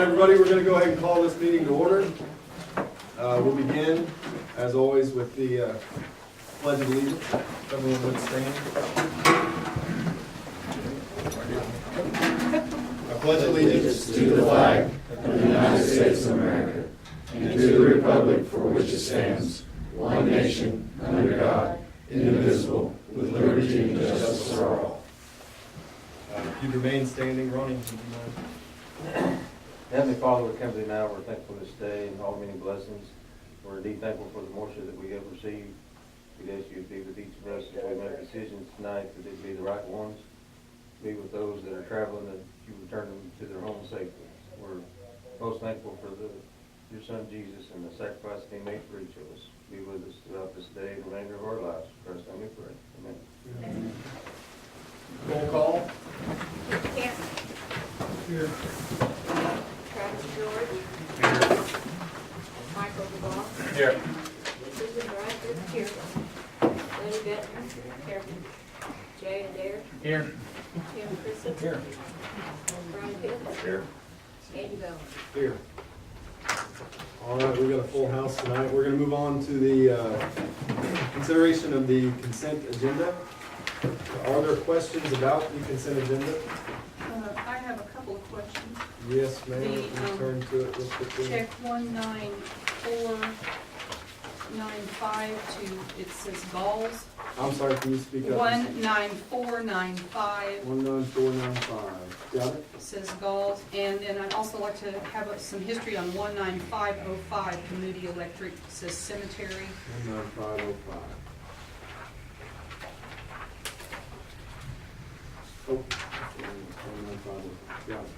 everybody, we're going to go ahead and call this meeting to order. We'll begin, as always, with the Pledge of Allegiance. Everyone would stand. I pledge allegiance to the flag of the United States of America and to the republic for which it stands, one nation, under God, indivisible, with liberty and justice for all. If you'd remain standing, Ronnie. Heavenly Father, we come to you now. We're thankful for this day and all many blessings. We're indeed thankful for the moisture that we have received. We ask you to be with each of us as we make decisions tonight, that it be the right ones. Be with those that are traveling, that you return them to their homes safely. We're most thankful for your Son Jesus and the sacrifice that he made for each of us. Be with us throughout this day and the remainder of our lives. In Christ's name we pray. Amen. Roll call. Kent. Here. Travis George. Michael DeVos. Here. Susan Bradford. Here. Lenny Bettner. Here. Jay Adair. Here. Tim Christopher. Here. Brian Pitts. Here. Andy Bell. Here. All right, we've got a full house tonight. We're going to move on to the consideration of the consent agenda. Are there questions about the consent agenda? I have a couple of questions. Yes, ma'am. The, Let me turn to it real quickly. Check 19495 to, it says Galls. I'm sorry, can you speak up? 19495 19495. Got it? says Galls. And then I'd also like to have some history on 19505, Moody Electric, says Cemetery. 19505. Oh, 19505. Got it.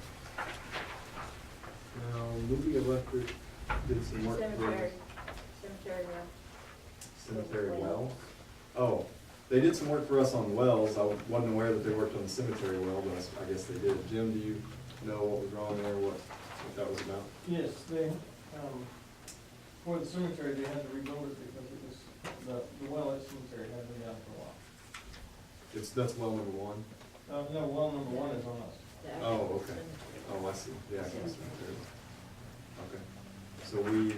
Now, Moody Electric did some work for Cemetery. us. Cemetery well. Cemetery wells? Oh, they did some work for us on wells. I wasn't aware that they worked on the cemetery well, but I guess they did. Jim, do you know what was wrong there, what that was about? Yes, they, for the cemetery, they had to rebuild it because it was, the well at the cemetery had been down for a while. That's well number one? No, well number one is on us. Oh, okay. Oh, I see. The actual cemetery. Okay. So we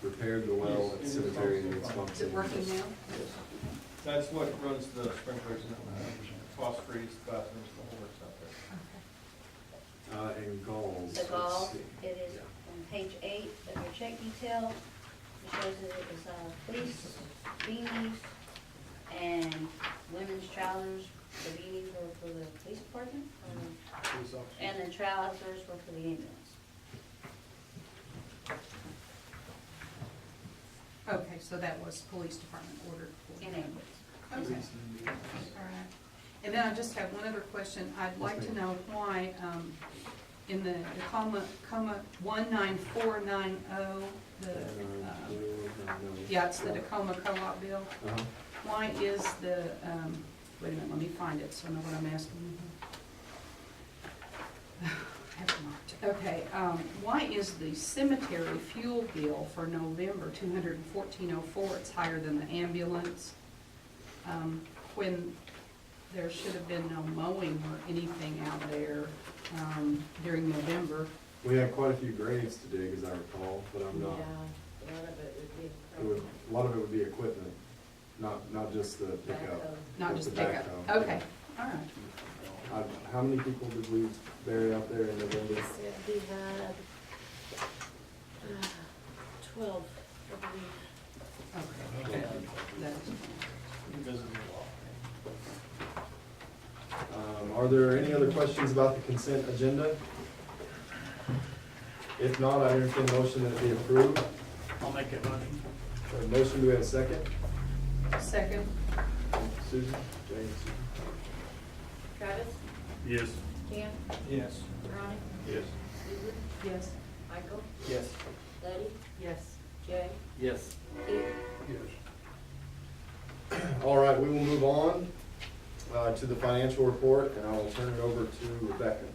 repaired the well at the cemetery and it's pumped. Is it working now? Yes. That's what runs the sprinklers and phosphorus, bathrooms, the whole works out there. And Galls. The let's Gall, see. it is on page 8 of your check detail. It shows that it was fleece, beanies, and women's trousers. The beanies were for the police department, and the trousers were for the ambulance. Okay, so that was police department ordered for. And ambulance. Okay. All right. And then I just have one other question. I'd like to know why, in the comma 19490, yeah, it's the Tacoma Co-op bill. Uh-huh. Why is the, wait a minute, let me find it so I know what I'm asking. Have marked. Okay, why is the cemetery fuel bill for November $214.04? It's higher than the ambulance, when there should have been no mowing or anything out there during November. We had quite a few graves to dig, as I recall, but I'm not. Yeah, a lot of it would be. A lot of it would be equipment, not just the pickup. Not but just the pickup. backhoe. Okay, all right. How many people did we bury out there in November? We had 12, I believe. Okay. That's Are there any other questions about the consent agenda? If not, I entertain a motion that it be approved. I'll make it motion. A motion, do we have a second? second. Susan? Jane? Susan? Travis, Yes. Ken, Yes. Ronnie, Yes. Susan, Yes. Michael, Yes. Letty, Yes. Jay, Yes. Keith. All right, we will move on to the financial report, and I will turn it over to Rebecca.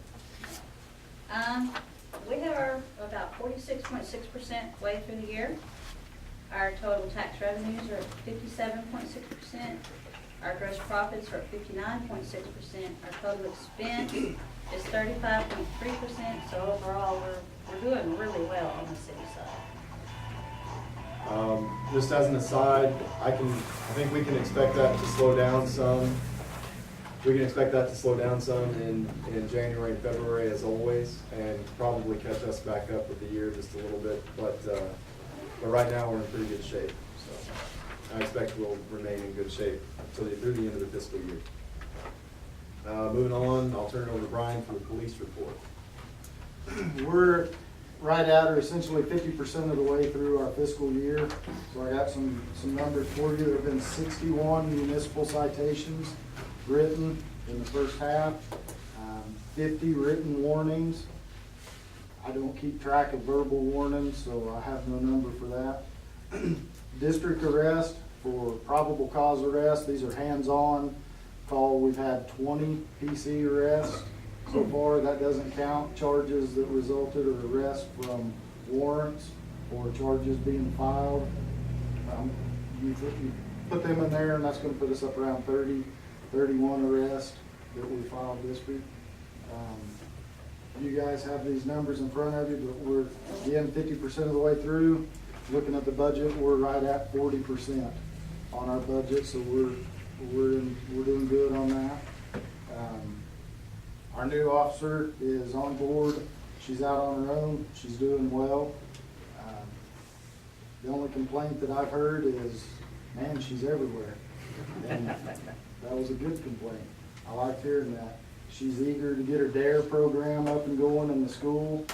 We are about 46.6% way through the year. Our total tax revenues are at 57.6%. Our gross profits are 59.6%. Our total expense is 35.3%. So overall, we're doing really well on the city side. Just as an aside, I think we can expect that to slow down some. We can expect that to slow down some in January and February as always, and probably catch us back up with the year just a little bit. But right now, we're in pretty good shape. So I expect we'll remain in good shape through the end of the fiscal year. Moving on, I'll turn it over to Brian for the police report. We're right at or essentially 50% of the way through our fiscal year. So I got some numbers for you. There have been 61 municipal citations written in the first half, 50 written warnings. I don't keep track of verbal warnings, so I have no number for that. District arrest for probable cause arrest. These are hands-on call. We've had 20 PC arrests so far. That doesn't count charges that resulted or arrest from warrants or charges being filed. You put them in there, and that's going to put us up around 31 arrests that we filed this week. You guys have these numbers in front of you, but we're, again, 50% of the way through. Looking at the budget, we're right at 40% on our budget, so we're doing good on that. Our new officer is on board. She's out on her own. She's doing well. The only complaint that I've heard is, man, she's everywhere. And that was a good complaint. I liked hearing that. She's eager to get her DARE program up and going in the school.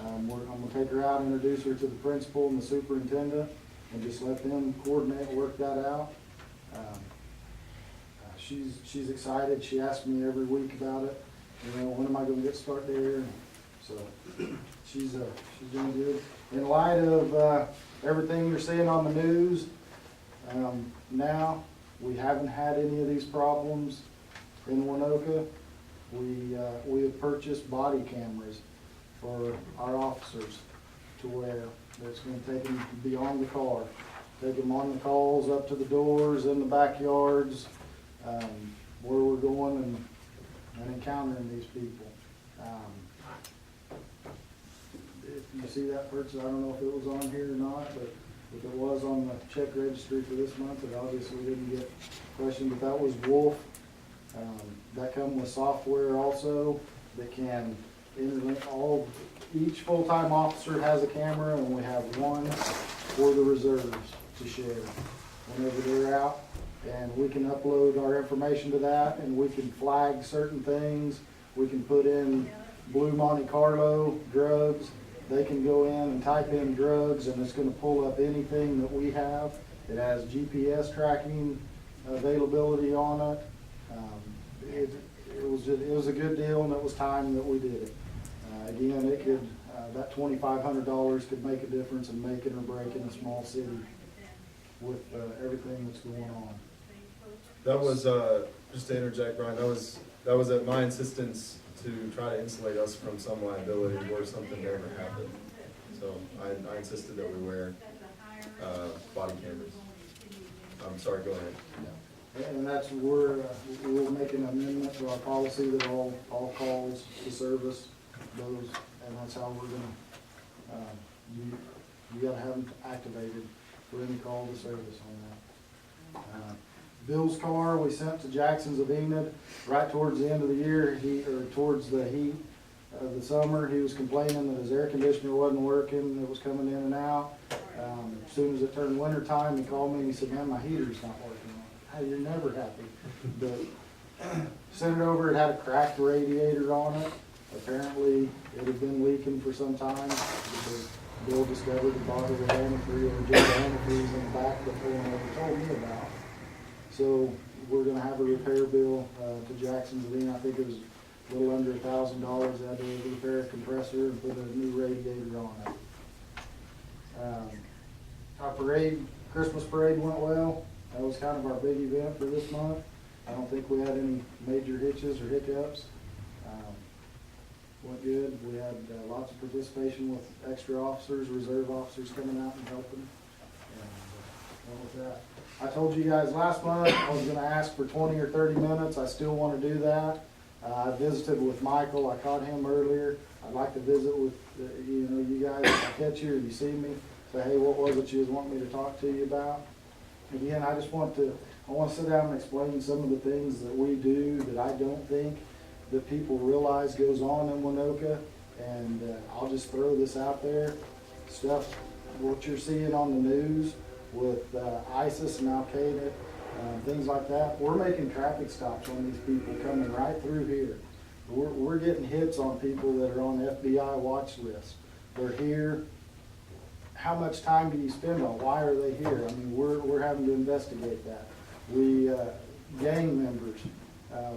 I'm gonna take her out and introduce her to the principal and the superintendent and just let them coordinate, work that out. She's excited. She asks me every week about it. You know, when am I gonna get start DARE? So she's doing good. In light of everything you're seeing on the news, now we haven't had any of these problems in Waynoka. We have purchased body cameras for our officers to where it's going to take them beyond the car, take them on the calls, up to the doors, in the backyards, where we're going and encountering these people. If you see that purchase, I don't know if it was on here or not, but if it was on the check registry for this month, it obviously didn't get questioned, but that was Wolf. That comes with software also that can interlink each full-time officer has a camera, and we have one for the reserves to share whenever they're out. And we can upload our information to that, and we can flag certain things. We can put in Blue Monte Carlo drugs. They can go in and type in drugs, and it's going to pull up anything that we have. It has GPS tracking availability on it. It was a good deal, and it was time that we did it. Again, it could that $2,500 could make a difference in making or breaking a small city with everything that's going on. That was, just to interject, Brian, that was at my insistence to try to insulate us from some liability were something to ever happen. So I insisted that we wear body cameras. I'm sorry, go ahead. And that's where we'll make an amendment to our policy that all calls to service those, and that's how we're gonna, you gotta have them activated for any call to service on that. Bill's car, we sent to Jackson's of Enid right towards the end of the year, towards the heat of the summer. He was complaining that his air conditioner wasn't working, it was coming in and out. As soon as it turned winter time, he called me and he said, man, my heater's not working. Hey, you're never happy. But sent it over, it had a cracked radiator on it. Apparently, it had been leaking for some time because Bill discovered the bottle of antifreeze or just antifreeze in the back that no one ever told me about. So we're gonna have a repair bill to Jackson's Lane. I think it was a little under $1,000. They had to repair a compressor and put a new radiator on it. Our parade, Christmas parade went well. That was kind of our big event for this month. I don't think we had any major hitches or hiccups. Went good. We had lots of participation with extra officers, reserve officers coming out and helping. And went with that. I told you guys last month, I was gonna ask for 20 or 30 minutes, I still wanna do that. I visited with Michael, I caught him earlier, I'd like to visit with, you guys, if I catch you or you see me, say, hey, what was it you was wanting me to talk to you about? Again, I want to sit down and explain some of the things that we do that I don't think that people realize goes on in Waynoka. And I'll just throw this out there, stuff, what you're seeing on the news with ISIS and Al-Qaeda, things like that. We're making traffic stops on these people coming right through here. We're getting hits on people that are on FBI watch lists. They're here. How much time do you spend on? Why are they here? I mean, we're having to investigate that. Gang members.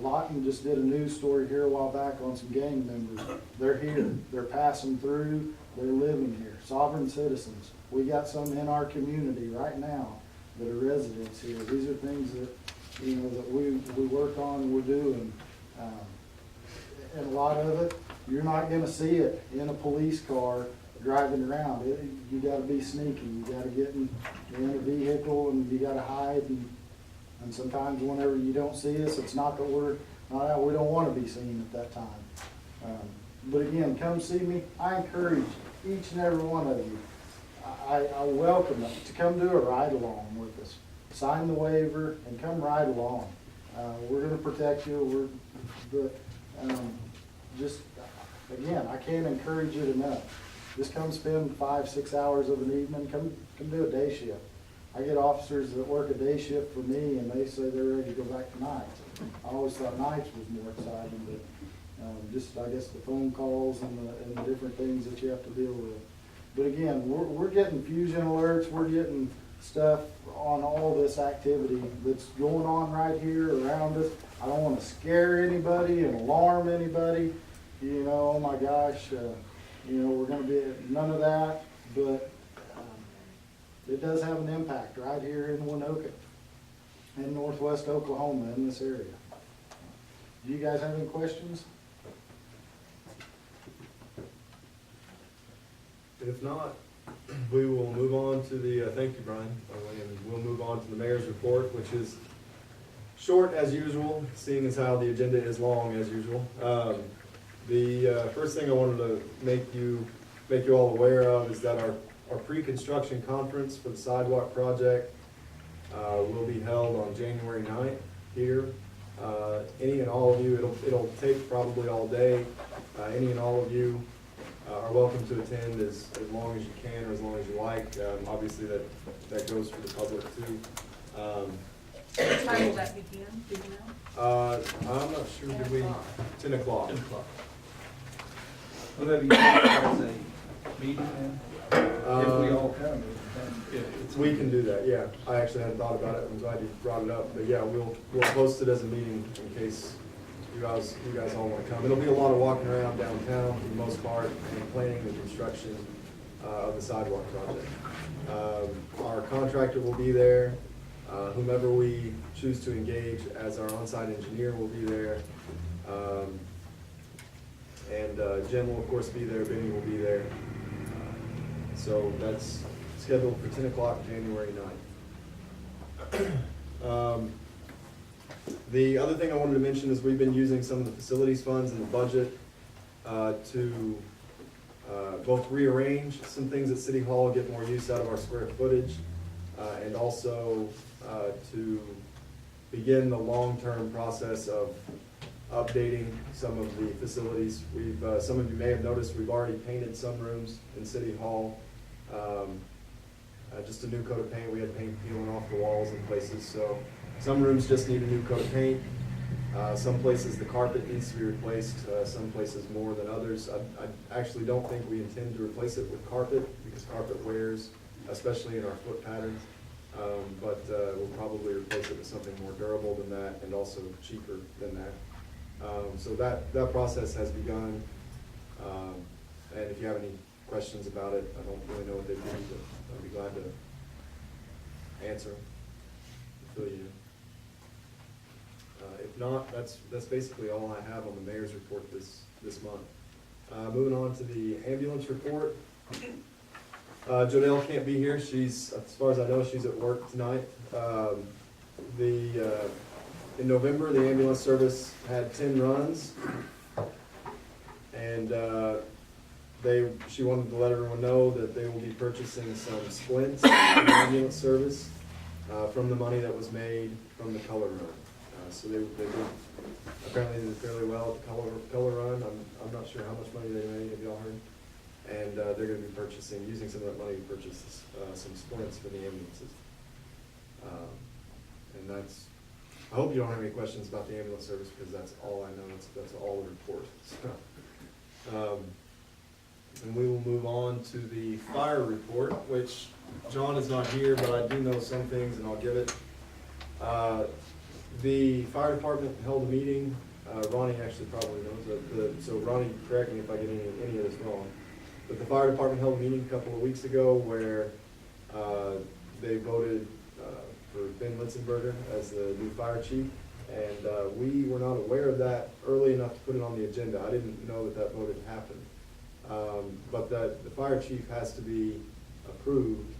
Lawton just did a news story here a while back on some gang members. They're here. They're passing through. They're living here. Sovereign citizens. We got some in our community right now that are residents here. These are things that, that we work on, we're doing. And a lot of it, you're not gonna see it in a police car driving around. You gotta be sneaky. You gotta get in a vehicle and you gotta hide. And sometimes whenever you don't see us, it's not that we don't wanna be seen at that time. But again, come see me. I encourage each and every one of you. I welcome it to come do a ride along with us. Sign the waiver and come ride along. We're gonna protect you. Just, again, I can't encourage it enough. Just come spend 5-6 hours of an evening. Come do a day shift. I get officers that work a day shift for me, and they say they're ready to go back to nights. I always thought nights was more exciting, but just, I guess, the phone calls and the different things that you have to deal with. But again, we're getting fusion alerts. We're getting stuff on all this activity that's going on right here around us. I don't want to scare anybody and alarm anybody. Oh my gosh, we're going to be none of that, but it does have an impact right here in Waynoka, in northwest Oklahoma, in this area. Do you guys have any questions? If not, we will move on to the, thank you, Brian, by the way, and we'll move on to the mayor's report, which is short as usual, seeing as how the agenda is long as usual. The first thing I wanted to make you all aware of is that our pre-construction conference for the sidewalk project will be held on January 9th here. Any and all of you, it'll take probably all day. Any and all of you are welcome to attend as long as you can or as long as you like. Obviously that goes for the public too. What time will that begin? Do you know? I'm not sure, did we, 10 o'clock. 10 o'clock. Will that be as a meeting then? If we all come, We can do that, yeah. I actually hadn't thought about it. I'm glad you brought it up. But yeah, we'll post it as a meeting in case you guys all want to come. It'll be a lot of walking around downtown for the most part and planning the construction of the sidewalk project. Our contractor will be there. Whomever we choose to engage as our on-site engineer will be there. And Jen will of course be there, Benny will be there. So that's scheduled for 10 o'clock January 9th. The other thing I wanted to mention is we've been using some of the facilities funds in the budget to both rearrange some things at City Hall, get more use out of our square footage, and also to begin the long-term process of updating some of the facilities. Some of you may have noticed we've already painted some rooms in City Hall. Just a new coat of paint. We had paint peeling off the walls in places, so some rooms just need a new coat of paint. Some places the carpet needs to be replaced, some places more than others. I actually don't think we intend to replace it with carpet because carpet wears, especially in our foot patterns. But we'll probably replace it with something more durable than that and also cheaper than that. So that process has begun. And if you have any questions about it, I don't really know what they do, but I'd be glad to answer, fill you in. If not, that's basically all I have on the mayor's report this month. Moving on to the ambulance report. Jodelle can't be here. She's, as far as I know, she's at work tonight. In November, the ambulance service had 10 runs. And she wanted to let everyone know that they will be purchasing some splints in the ambulance service from the money that was made from the color run. So they did, apparently did fairly well at the color run. I'm not sure how much money they made, have y'all heard? And they're gonna be using some of that money to purchase some splints for the ambulances. And that's, I hope you don't have any questions about the ambulance service, because that's all I know, that's all the report. So, and we will move on to the fire report, which John is not here, but I do know some things, and I'll give it. The fire department held a meeting. Ronnie actually probably knows so Ronnie, correct me if I get any of this wrong. But the fire department held a meeting a couple of weeks ago where they voted for Ben Litzenberger as the new fire chief. And we were not aware of that early enough to put it on the agenda. I didn't know that vote had happened. But the fire chief has to be approved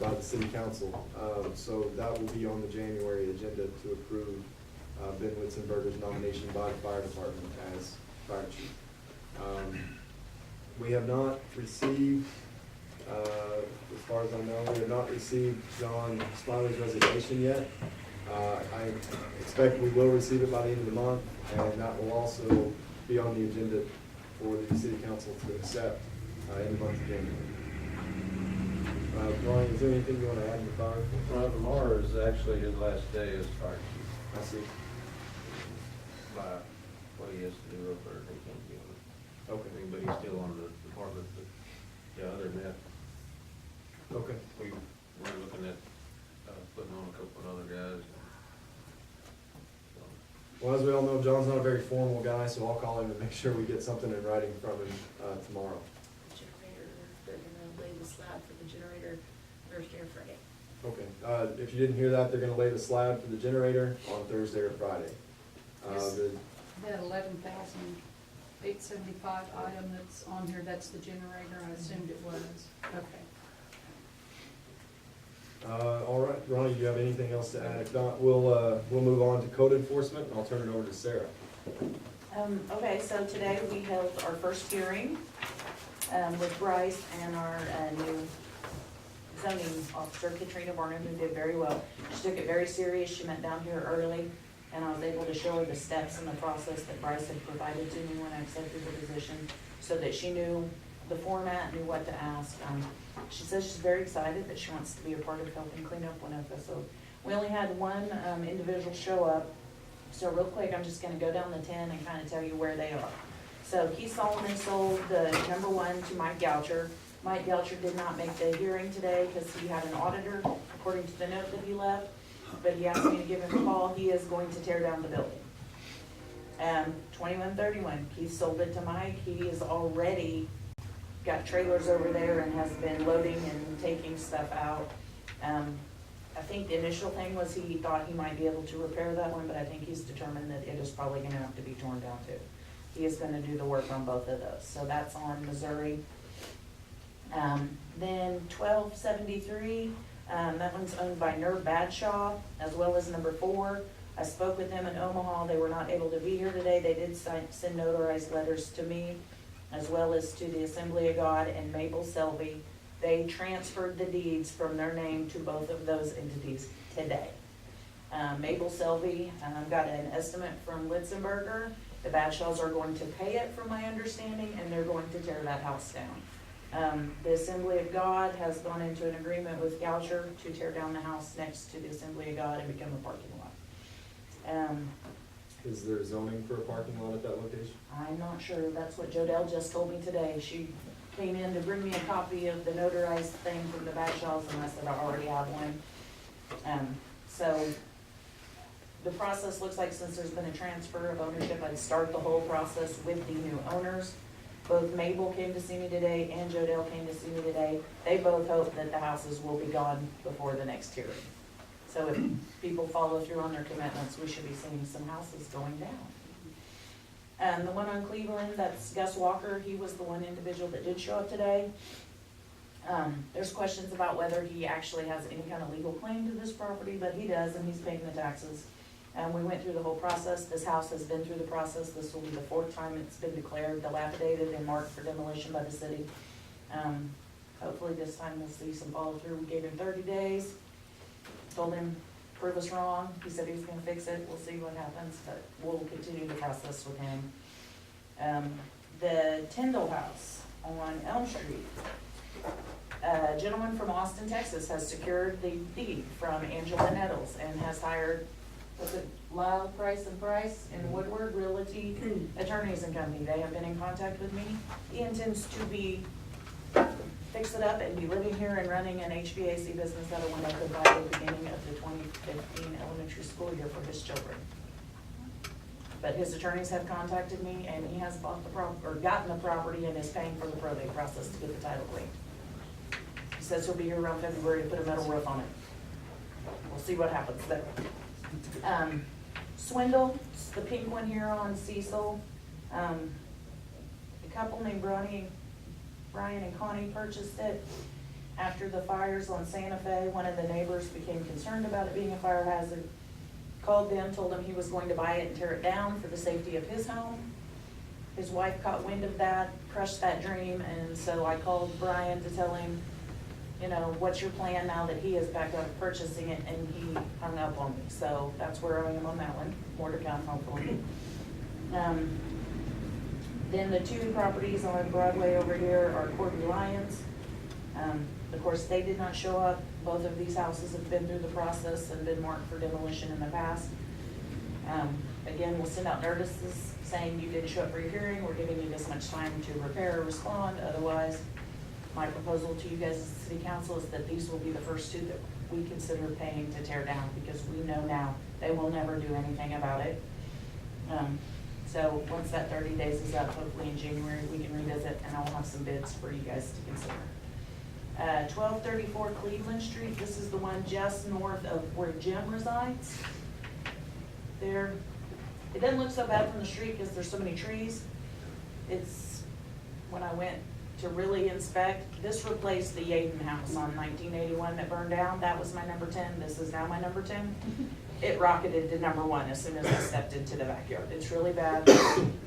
by the city council. So that will be on the January agenda to approve Ben Litzenberger's nomination by the fire department as fire chief. We have not received, as far as I know, we have not received John Smiley's resignation yet. I expect we will receive it by the end of the month, and that will also be on the agenda for the city council to accept in the month of January. Ronnie, is there anything you want to add to the fire? Well, tomorrow is actually his last day as fire chief. I see. By what he has to do real quick, he can't do it. Okay. But he's still on the department, but, yeah, other than that, Okay. we're looking at, putting on a couple of other guys. So, Well, as we all know, John's not a very formal guy, so I'll call him and make sure we get something in writing from him tomorrow. Generator, they're gonna lay the slab for the generator Thursday or Friday. Okay. If you didn't hear that, they're gonna lay the slab for the generator on Thursday or Friday. Yes. The- That 11,875 item that's on here, that's the generator, I assumed it was. Okay. All right, Ronnie, do you have anything else to add? If not, we'll move on to code enforcement, and I'll turn it over to Sarah. Okay, so today we held our first hearing with Bryce and our new zoning officer, Katrina Barnum, who did very well. She took it very serious. She went down here early, and I was able to show her the steps and the process that Bryce had provided to me when I accepted the position, so that she knew the format, knew what to ask. She says she's very excited that she wants to be a part of helping clean up Waynoka. So we only had one individual show up. So real quick, I'm just gonna go down the 10 and kind of tell you where they are. So Keith Solomon sold the number 1 to Mike Goucher. Mike Goucher did not make the hearing today because he had an auditor, according to the note that he left. But he asked me to give him a call. He is going to tear down the building. 2131, Keith sold it to Mike. He is already got trailers over there and has been loading and taking stuff out. I think the initial thing was he thought he might be able to repair that one, but I think he's determined that it is probably gonna have to be torn down too. He is gonna do the work on both of those, so that's on Missouri. Then 1273, that one's owned by Nerve Badshaw, as well as number 4. I spoke with them in Omaha. They were not able to be here today. They did send notarized letters to me, as well as to the Assembly of God and Mabel Selvey. They transferred the deeds from their name to both of those entities today. Mabel Selvey got an estimate from Litzenberger. The Badshaws are going to pay it, from my understanding, and they're going to tear that house down. The Assembly of God has gone into an agreement with Goucher to tear down the house next to the Assembly of God and become a parking lot. Is there zoning for a parking lot at that location? I'm not sure. That's what Jodelle just told me today. She came in to bring me a copy of the notarized thing from the Badshaws, and I said I already have one. So the process looks like, since there's been a transfer of ownership, I'd start the whole process with the new owners. Both Mabel came to see me today and Jodelle came to see me today. They both hope that the houses will be gone before the next hearing. So if people follow through on their commitments, we should be seeing some houses going down. The one on Cleveland, that's Gus Walker. He was the one individual that did show up today. There's questions about whether he actually has any kind of legal claim to this property, but he does, and he's paying the taxes. And we went through the whole process. This house has been through the process. This will be the 4th time it's been declared dilapidated and marked for demolition by the city. Hopefully this time we'll see some follow through. We gave him 30 days, told him, prove us wrong. He said he was gonna fix it. We'll see what happens, but we'll continue the process with him. The Tyndall House on Elm Street. A gentleman from Austin, Texas has secured the deed from Angela Nettles and has hired, was it Lyle Price and Price in Woodward Realty Attorneys and Company. They have been in contact with me. He intends to fix it up and be living here and running an HVAC business out of Waynoka by the beginning of the 2015 elementary school year for his children. But his attorneys have contacted me, and he has bought the gotten the property and is paying for the probate process to get the title cleaned. He says he'll be here around February to put a metal roof on it. We'll see what happens there. Swindle, it's the pink one here on Cecil. A couple named Brian and Connie purchased it after the fires on Santa Fe. One of the neighbors became concerned about it being a fire hazard. Called them, told them he was going to buy it and tear it down for the safety of his home. His wife caught wind of that, crushed that dream, and so I called Brian to tell him, you know, what's your plan now that he is back up purchasing it, and he hung up on me. So that's where I am on that one. More to come, hopefully. Then the 2 properties on Broadway over here are Corby Lyons. Of course, they did not show up. Both of these houses have been through the process and been marked for demolition in the past. Again, we'll send out notices saying you didn't show up for your hearing. We're giving you this much time to repair or respond. Otherwise, my proposal to you guys as the city council is that these will be the first 2 that we consider paying to tear down, because we know now they will never do anything about it. So once that 30 days is up, hopefully in January, we can revisit, and I'll have some bids for you guys to consider. 1234 Cleveland Street, this is the one just north of where Jim resides. There, it doesn't look so bad from the street because there's so many trees. It's, when I went to really inspect, this replaced the Yaden house on 1981 that burned down. That was my number 10. This is now my number 10. It rocketed to number 1 as soon as I stepped into the backyard. It's really bad.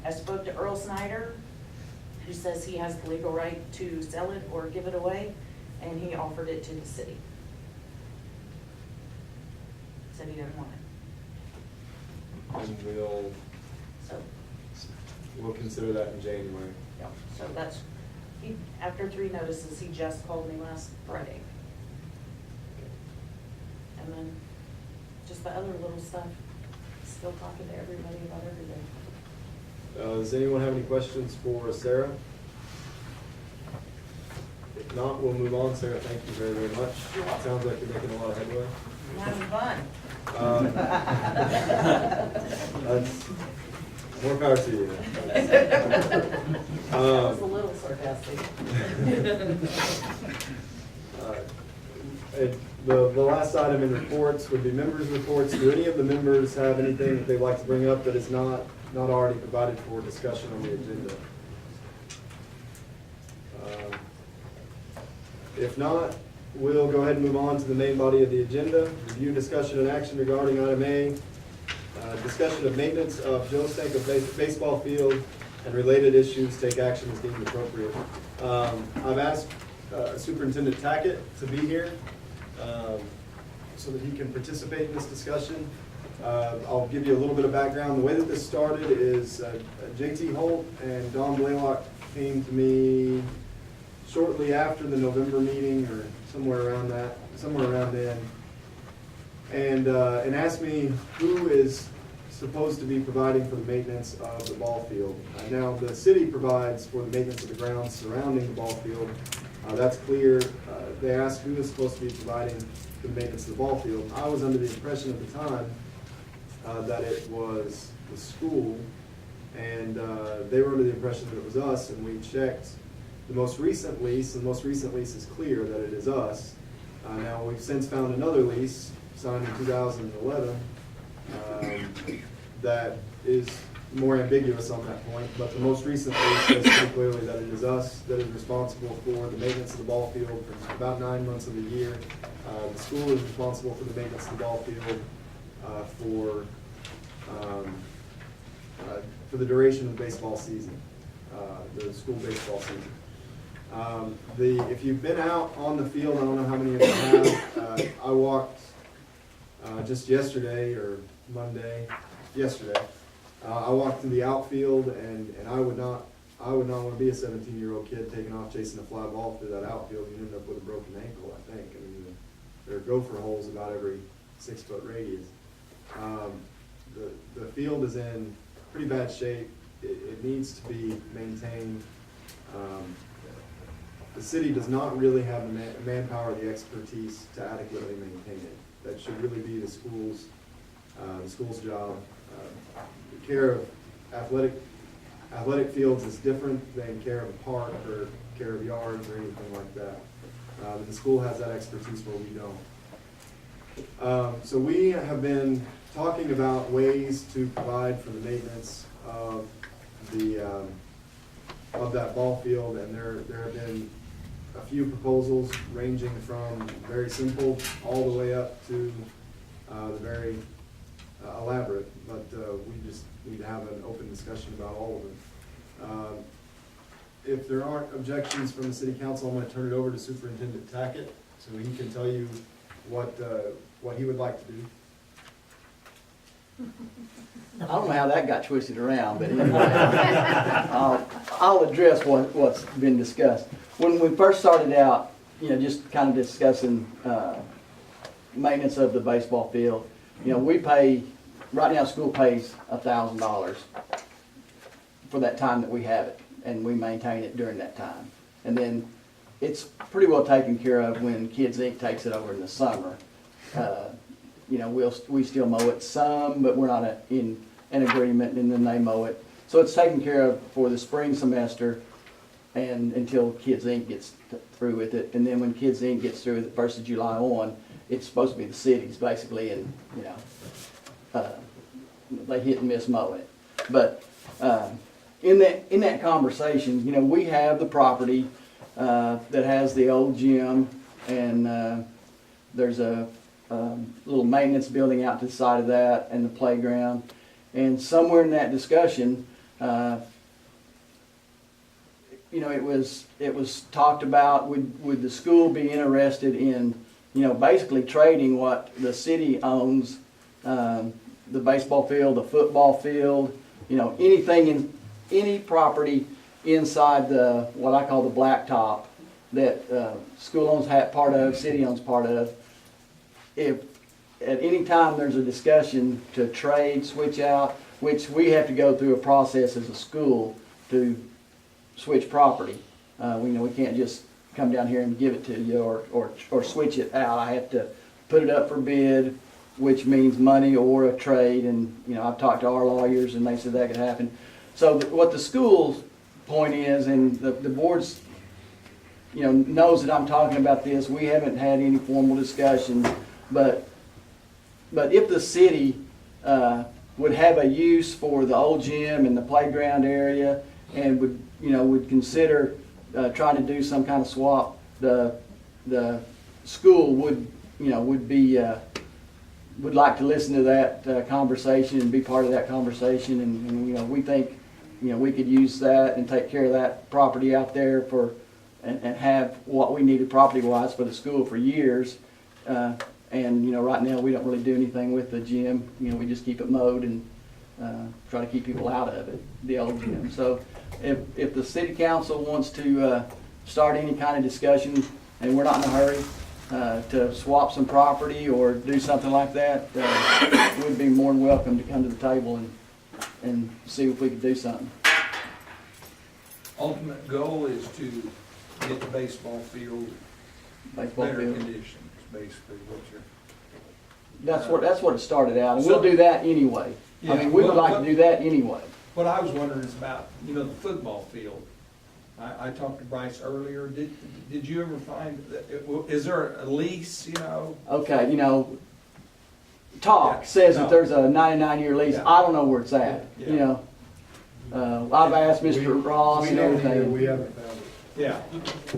I spoke to Earl Snyder, who says he has the legal right to sell it or give it away, and he offered it to the city. Said he didn't want it. And So, we'll consider that in January. yeah, so that's, he, after 3 notices, he just called me last Friday. And then just the other little stuff, still talking to everybody about everything. Does anyone have any questions for Sarah? If not, we'll move on. Sarah, thank you very, very much. You're welcome. Sounds like you're making a lot of headway. I'm having fun. That's more power to you. That was a little sarcastic. The last item in reports would be members' reports. Do any of the members have anything that they'd like to bring up that is not already provided for discussion on the agenda? If not, we'll go ahead and move on to the main body of the agenda. Review, discussion, and action regarding item A. Discussion of maintenance of Joe Stanko baseball field and related issues. Take action as deemed appropriate. I've asked Superintendent Tackett to be here so that he can participate in this discussion. I'll give you a little bit of background. The way that this started is JT Holt and Don Blaylock came to me shortly after the November meeting, or somewhere around then, and asked me who is supposed to be providing for the maintenance of the ball field. Now, the city provides for the maintenance of the grounds surrounding the ball field. That's clear. They asked who is supposed to be providing for the maintenance of the ball field. I was under the impression at the time that it was the school, and they were under the impression that it was us, and we checked the most recent lease, and the most recent lease is clear that it is us. Now, we've since found another lease signed in 2011 that is more ambiguous on that point, but the most recent lease says pretty clearly that it is us that is responsible for the maintenance of the ball field for about 9 months of the year. The school is responsible for the maintenance of the ball field for the duration of the baseball season, the school baseball season. If you've been out on the field, I don't know how many of you have, I walked just yesterday or Monday, yesterday. I walked through the outfield, and I would not want to be a 17-year-old kid taking off chasing a fly ball through that outfield. You end up with a broken ankle, I think. I mean, there are gopher holes about every 6-foot radius. The field is in pretty bad shape. It needs to be maintained. The city does not really have the manpower, the expertise to adequately maintain it. That should really be the school's job. The care of athletic fields is different than care of a park or care of yards or anything like that. The school has that expertise where we don't. So we have been talking about ways to provide for the maintenance of that ball field, and there have been a few proposals ranging from very simple all the way up to the very elaborate, but we just need to have an open discussion about all of them. If there aren't objections from the city council, I'm going to turn it over to Superintendent Tackett so he can tell you what he would like to do. I don't know how that got twisted around, but anyway, I'll address what's been discussed. When we first started out, just kind of discussing maintenance of the baseball field, we pay, right now school pays $1,000 for that time that we have it, and we maintain it during that time. And then it's pretty well taken care of when Kids Inc. takes it over in the summer. We still mow it some, but we're not in an agreement, and then they mow it. So it's taken care of for the spring semester and until Kids Inc. gets through with it. And then when Kids Inc. gets through with it, 1st of July on, it's supposed to be the city's basically, and they hit and miss mow it. But in that conversation, we have the property that has the old gym, and there's a little maintenance building out to the side of that, and the playground. And somewhere in that discussion, it was talked about, would the school be interested in, basically trading what the city owns, the baseball field, the football field, anything in any property inside what I call the blacktop that school owns part of, city owns part of. If at any time there's a discussion to trade, switch out, which we have to go through a process as a school to switch property. We can't just come down here and give it to you or switch it out. I have to put it up for bid, which means money or a trade. And I've talked to our lawyers, and they said that could happen. So what the school's point is, and the board's knows that I'm talking about this. We haven't had any formal discussions, but if the city would have a use for the old gym and the playground area, and would consider trying to do some kind of swap, the school would like to listen to that conversation and be part of that conversation, and we think we could use that and take care of that property out there and have what we needed property-wise for the school for years. And right now we don't really do anything with the gym. We just keep it mowed and try to keep people out of it, the old gym. So if the city council wants to start any kind of discussion, and we're not in a hurry to swap some property or do something like that, we'd be more than welcome to come to the table and see if we could do something. Ultimate goal is to get the baseball field better conditions, basically, what you're... That's what it started out, and we'll do that anyway. Yeah, we would like to do that anyway. What I was wondering is about, the football field. I talked to Bryce earlier. Did you ever find, is there a lease, Okay, talk says that there's a 99-year lease. Yeah. I don't know where it's at, Yeah. I've asked Mr. Ross and We don't either. everything. We haven't found it. Yeah,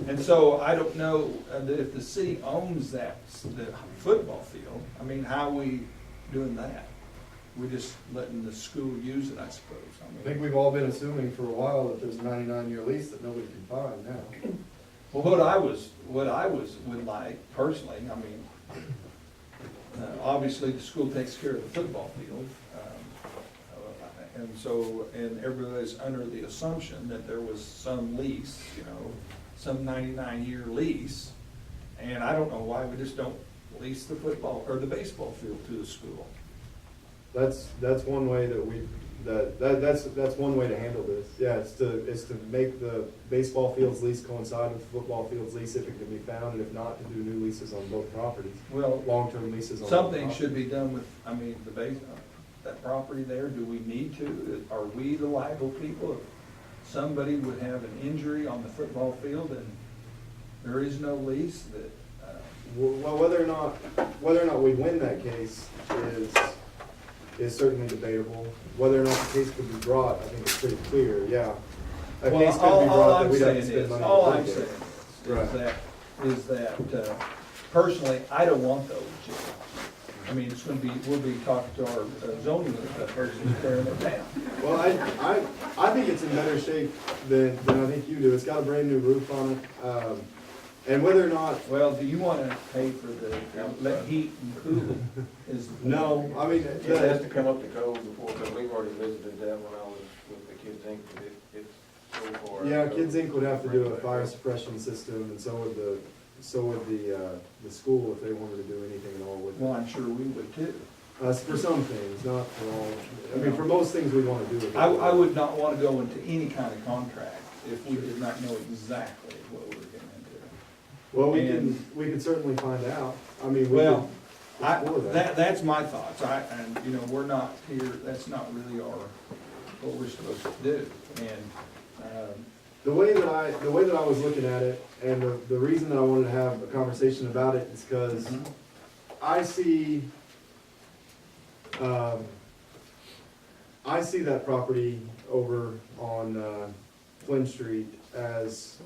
and so I don't know that if the city owns the football field, I mean, how are we doing that? We're just letting the school use it, I suppose. I think we've all been assuming for a while that there's a 99-year lease that nobody can find now. Well, would like personally, I mean, obviously the school takes care of the football field. And so, and everybody's under the assumption that there was some lease, you know, some 99-year lease. And I don't know why we just don't lease the football or the baseball field to the school. That's one way that that's one way to handle this. Yeah, it's to make the baseball field's lease coincide with the football field's lease if it can be found, and if not, to do new leases on both properties. Well, Long-term leases on both something properties. should be done with, I mean, that property there. Do we need to? Are we the liable people? If somebody would have an injury on the football field and there is no lease, that, Well, whether or not we win that case is certainly debatable. Whether or not the case could be brought, I think it's pretty clear, yeah. A well, case could be all brought that I'm we'd have to saying spend is, money to all I'm litigate. saying is that personally, I don't want those. I mean, it's gonna be, we'll be talking to our zoning person who's tearing it down. Well, I think it's in better shape than I think you do. It's got a brand new roof on it. And whether or not, Well, do you wanna pay for the, let heat and cool is? no, I mean, It has to come up to code before, because we've already visited that when I was with the Kids Inc. but it's so far. yeah, Kids Inc. would have to do a fire suppression system, and so would the school if they wanted to do anything at all with Well, it. I'm sure we would too. For some things, not for all. I mean, for most things we want to do with it. I would not wanna go into any kind of contract if we did not know exactly what we were getting into. Well, and- we can certainly find out. I mean, we Well, could explore that. that's my thoughts, and, you know, we're not here, that's not really what we're supposed to do, and, The way that I was looking at it, and the reason that I wanted to have a conversation about it is because I see that property over on Flynn Street as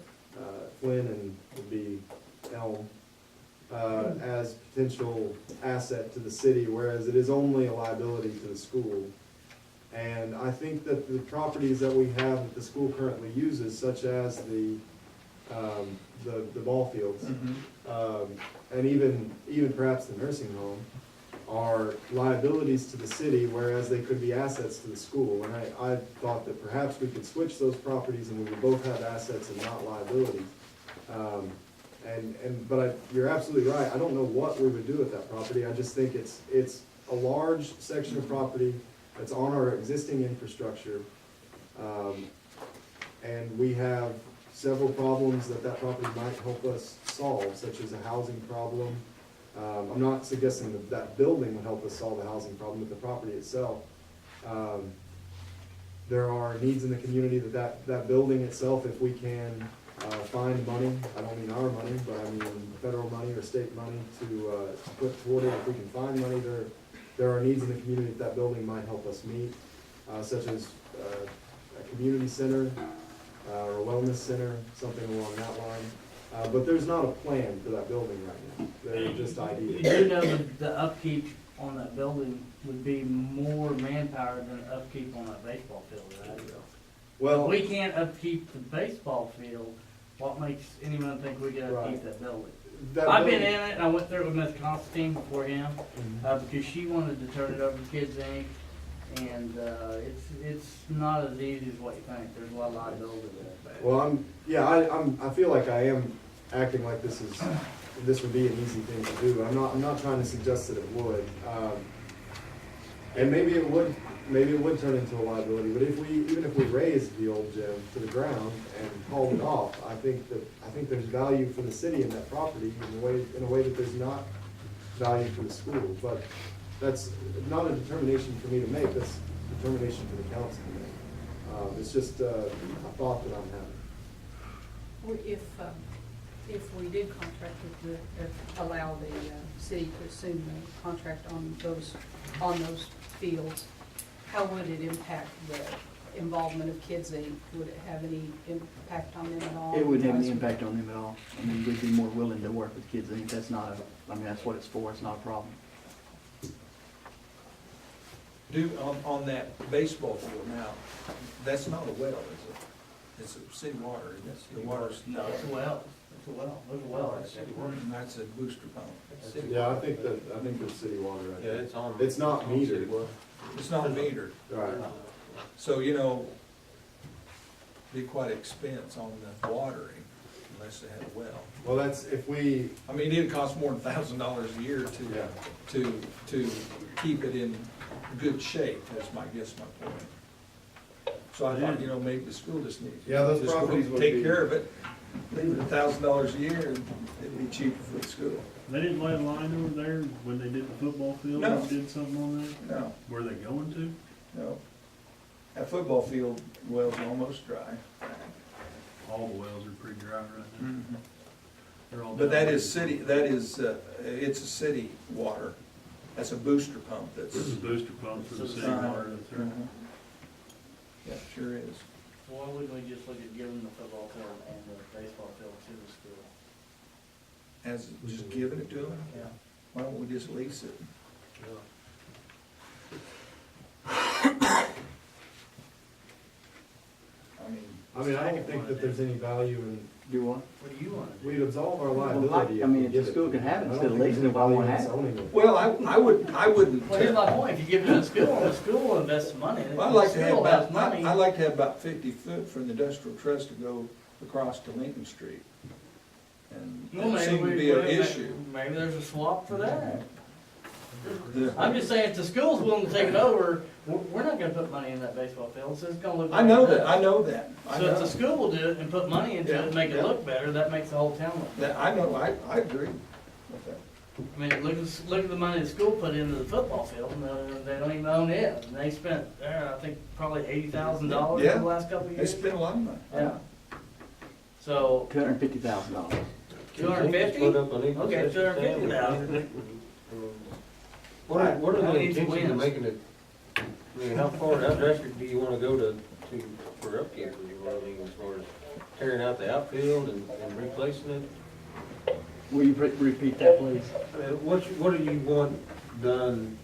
Flynn and would be Elm as potential asset to the city, whereas it is only a liability to the school. And I think that the properties that we have that the school currently uses, such as the ball fields, and even perhaps the nursing home, are liabilities to the city, whereas they could be assets to the school. And I thought that perhaps we could switch those properties and we would both have assets and not liabilities. But you're absolutely right. I don't know what we would do with that property. I just think it's a large section of property that's on our existing infrastructure. And we have several problems that property might help us solve, such as a housing problem. I'm not suggesting that building would help us solve the housing problem, but the property itself. There are needs in the community that building itself, if we can find money, I don't mean our money, but I mean federal money or state money to put toward it, if we can find money, there are needs in the community that building might help us meet, such as a community center or a wellness center, something along that line. But there's not a plan for that building right now. They're just You ideas. do know that the upkeep on that building would be more manpower than upkeep on that baseball field, right? Well, If we can't upkeep the baseball field, what makes anyone think we can upkeep Right. that building? that I've been building- in it, and I went through it with Ms. Constantine before him, because she wanted to turn it over to Kids Inc. And, it's not as easy as what you think, there's a lot of liability with it. Well, I feel like I am acting like this would be an easy thing to do. I'm not trying to suggest that it would. And maybe it would turn into a liability, but even if we raised the old gym to the ground and hauled it off, I think there's value for the city in that property in a way that there's not value for the school. But that's not a determination for me to make, that's a determination for the council to make. It's just a thought that I'm having. Or if we did contract with allow the city to assume the contract on those fields, how would it impact involvement of Kids Inc., would it have any impact on them at all? It wouldn't have any impact on them at all. I mean, we'd be more willing to work with Kids Inc. That's not a, I mean, that's what it's for, it's not a problem. On that baseball field now, that's not a well, is it? It's a city water, isn't it? The water's. No, it's a well, there's a well. And that's a booster pump. Yeah, I think that's city water right Yeah, there. it's on. It's not on city metered. well. It's not metered. Right. So, be quite expense on the watering unless they had a well. Well, that's, if we, I mean, it'd cost more than $1,000 a year yeah. to keep it in good shape, that's my point. So I thought, maybe the school just needs. Yeah, those just go properties would take be- care of it, leave it $1,000 a year, and it'd be cheaper for the school. They didn't lay a line over there when they did the football field, No. and did something on that? No, Were they going to? no. That football field well's almost dry. All the wells are pretty dry right now. They're all But down that is there. it's a city water. That's a booster pump that's. This is a booster pump for the city Uh-huh. water that's there. Yeah, sure is. Why wouldn't we just look at giving the football field and the baseball field to the school? As just giving it to them, Yeah. why don't we just lease it? I mean, I don't think that there's any value in, Do what? What do you wanna do? we'd absolve our Well, liability. I mean, we if the give it school to can them. have it I don't instead of think there's leasing it, any why won't value in have it? owning it. Well, I wouldn't. Well, here's my point, if you give it to the school, the school will invest some money. Well, I'd like to have The school has about, money. I'd like to have about 50 foot from the industrial trust to go across to Lincoln Street. And Well, that maybe seemed to we- be an maybe- issue. Maybe there's a swap for that. The- I'm just saying, if the school's willing to take it over, we're not gonna put money in that baseball field, so it's gonna look. I know like that, I know that. I So if the know. school will do it and put money into it and make Yeah, it yeah. look better, that makes the whole town look better. That, I know, I agree with that. I mean, look at the money the school put into the football field, and they don't even own it, and they spent, I think, probably $80,000 Yeah. in the last couple of They years. spend a lot of money. Yeah. So, $250,000. 250? Put up an equal Okay, section 250,000. stand. What are How the many intentions of wins? making it, I mean, how drastic do you wanna go for upkeep, as far as tearing out the outfield and replacing it? Will you repeat that, please? I mean, what do you want done,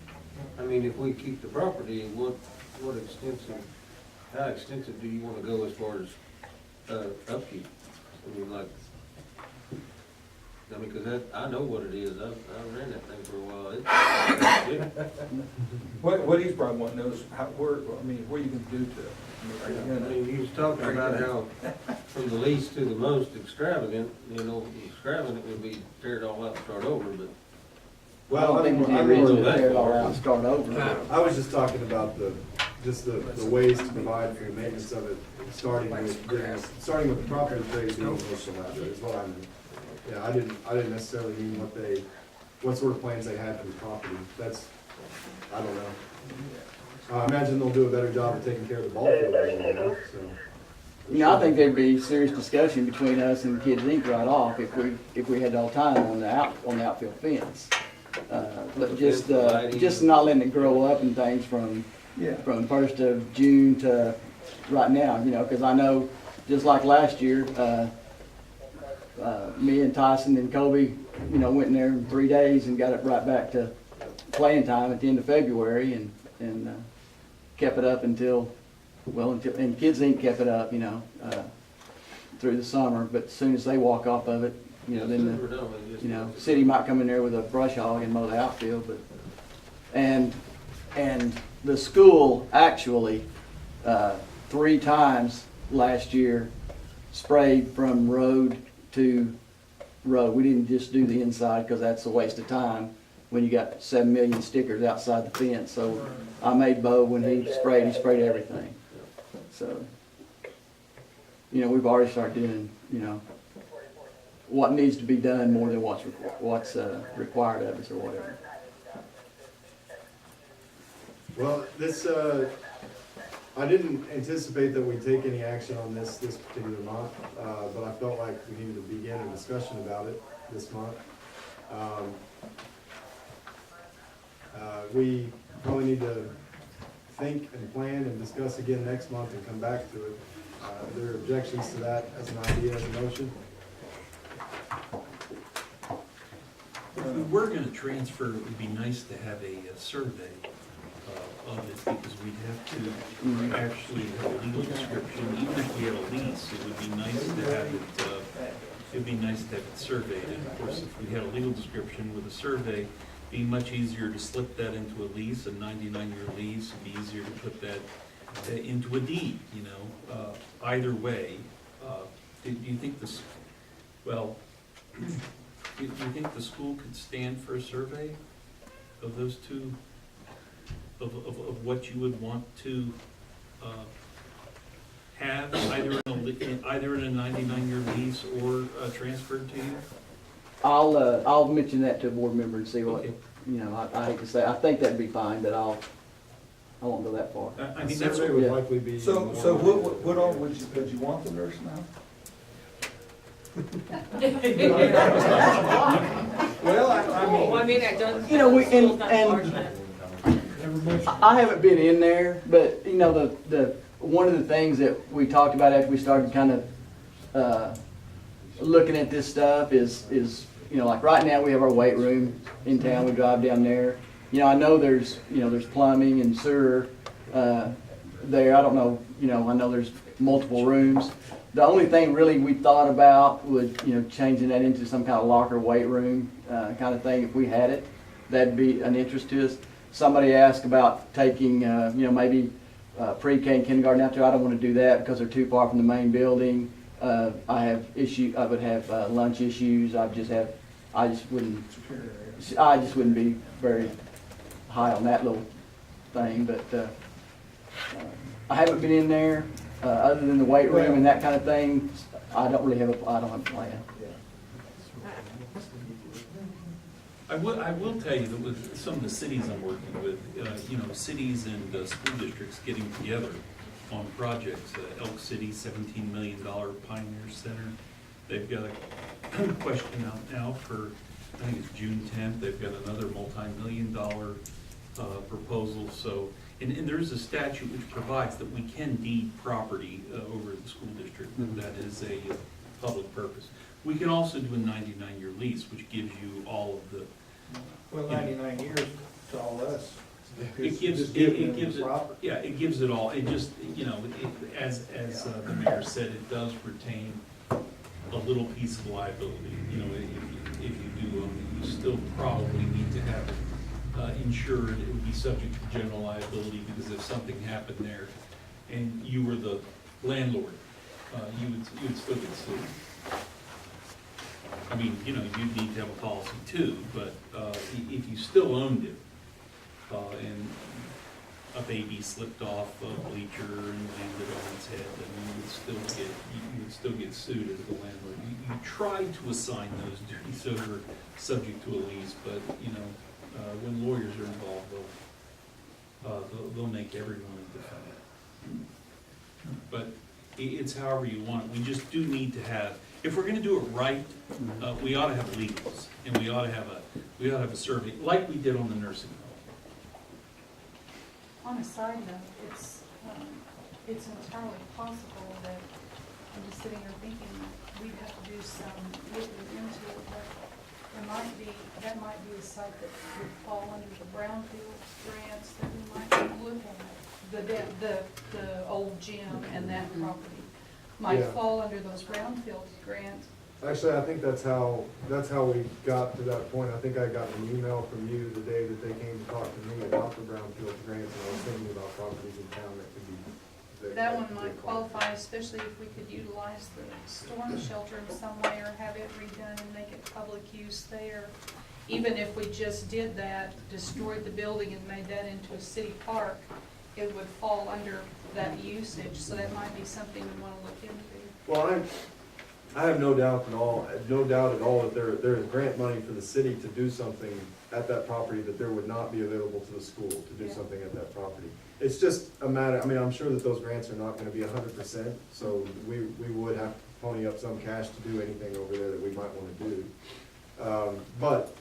I mean, if we keep the property, how extensive do you wanna go as far as, upkeep? I mean, like, cause I know what it is, I ran that thing for a while, What he's probably wanting to know is where you can do to it. I mean, are you I gonna- mean, he was talking about how from the least to the most extravagant, extravagant would be tear it all out and start over, but. I don't think there's any reason to tear it all out and start over. I was just talking about the ways to provide for the maintenance of it, starting with the property trade being initial after, is what I meant. Yeah, I didn't necessarily mean what sort of plans they had for the property, I don't know. I imagine they'll do a better job of taking care of the ball field, so. I think there'd be serious discussion between us and Kids Inc. right off if we had all time on the outfield fence. But just not letting it grow up and things from Yeah. 1st of June to right now, because I know, just like last year, me and Tyson and Kobe, went in there in 3 days and got it right back to playing time at the end of February and kept it up until Kids Inc. kept it up, through the summer, but as soon as they walk off of it, then city might come in there with a brush hog and mow the outfield, but, and the school actually, 3 times last year sprayed from road to road. We didn't just do the inside because that's a waste of time when you got 7 million stickers outside the fence. So I made Bo, when he sprayed everything. So, we've already started doing, what needs to be done more than what's required of us or whatever. Well, I didn't anticipate that we'd take any action on this particular month, but I felt like we needed to begin a discussion about it this month. We probably need to think and plan and discuss again next month and come back to it. Are there objections to that as an idea, as a motion? If we were gonna transfer, it would be nice to have a survey of it, because we'd have to actually have a legal description. Even if we had a lease, it would be nice to have it surveyed. And of course, if we had a legal description with a survey, it'd be much easier to slip that into a lease, a 99-year lease. It'd be easier to put that into a deed, you know. Either way, do you think this, well, do you think the school could stand for a survey of those two, of what you would want to have, either in a 99-year lease or transferred to you? I'll mention that to a board member and see what, Okay. you know, I hate to say, I think that'd be fine, but I won't go that far. I A mean, that's survey what, would likely be. So more- what all, would you want the nurse now? Well, I mean, I don't. You know, I haven't been in there, but, you know, one of the things that we talked about after we started kind of, looking at this stuff is, you know, like right now we have our weight room in town, we drive down there. You know, I know there's plumbing and sewer, there, I don't know, you know, I know there's multiple rooms. The only thing really we thought about would, you know, changing that into some kind of locker weight room, kind of thing, if we had it. That'd be an interest to us. Somebody asked about taking, you know, maybe pre-K and kindergarten out there. I don't want to do that because they're too far from the main building. I would have lunch issues. I just wouldn't be very high on that little thing, but I haven't been in there, other than the weight room and that kind of thing. I don't have a plan. I will tell you that with some of the cities I'm working with, you know, cities and school districts getting together on projects. Elk City, $17 million Pioneer Center. They've got a question out now for, I think it's June 10th. They've got another multi-million-dollar proposal. So, and there's a statute which provides that we can deed property over at the school district. That is a public purpose. We can also do a 99-year lease, which gives you all of the. well, 99 years to all us. It gives it, yeah, it gives it all. It just, you know, as the mayor said, it does retain a little piece of liability. You know, if you do, you still probably need to have it insured. It would be subject to general liability, because if something happened there and you were the landlord, you would still get sued. I mean, you know, you'd need to have a policy too, but if you still owned it, and a baby slipped off a bleacher and landed on its head, then you would still get sued as the landlord. You try to assign those duties over subject to a lease, but, you know, when lawyers are involved, they'll make everyone defend it. But it's however you want it. We just do need to have, if we're gonna do it right, we ought to have legals, and we ought to have a survey, like we did on the nursing home. On a side note, it's entirely possible that, I'm just sitting here thinking, we'd have to do some looking into it, but that might be a site that would fall under the brownfield grants that we might look at. The old gym and that property might Yeah. fall under those brownfield grants. Actually, I think that's how we got to that point. I think I got an email from you the day that they came to talk to me about the brownfield grants, and I was thinking about properties in town that could be. That one might qualify, especially if we could utilize the storm shelter in some way, or have it redone and make it public use there. Even if we just did that, destroyed the building and made that into a city park, it would fall under that usage, so that might be something we wanna look into. Well, I have no doubt at all that there is grant money for the city to do something at that property that there would not be available to the school to do Yeah. something at that property. It's just a matter, I mean, I'm sure that those grants are not gonna be 100%, so we would have to pony up some cash to do anything over there that we might wanna do. But,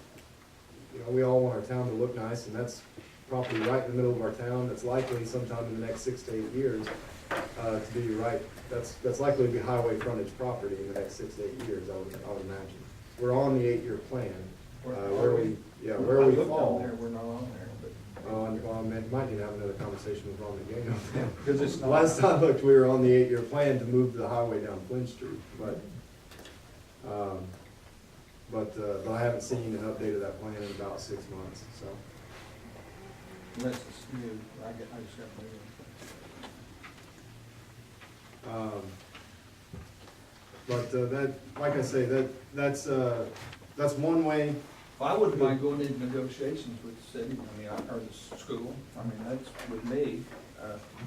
you know, we all want our town to look nice, and that's property right in the middle of our town, that's likely sometime in the next 6 to 8 years, to be right, that's likely to be highway frontage property in the next 6 to 8 years, I would imagine. We're on the 8-year plan, where we I looked fall. down there, we're not on there, but. Well, man, might need to have another conversation with Ron McDaniel then. Because it's not. Last I looked, we were on the 8-year plan to move the highway down Flynn Street, but I haven't seen an update of that plan in about 6 months, so. Unless it's new, I just got to That, like I say, that's one way. Well, I wouldn't mind going into negotiations with the city, or the school, that's with me,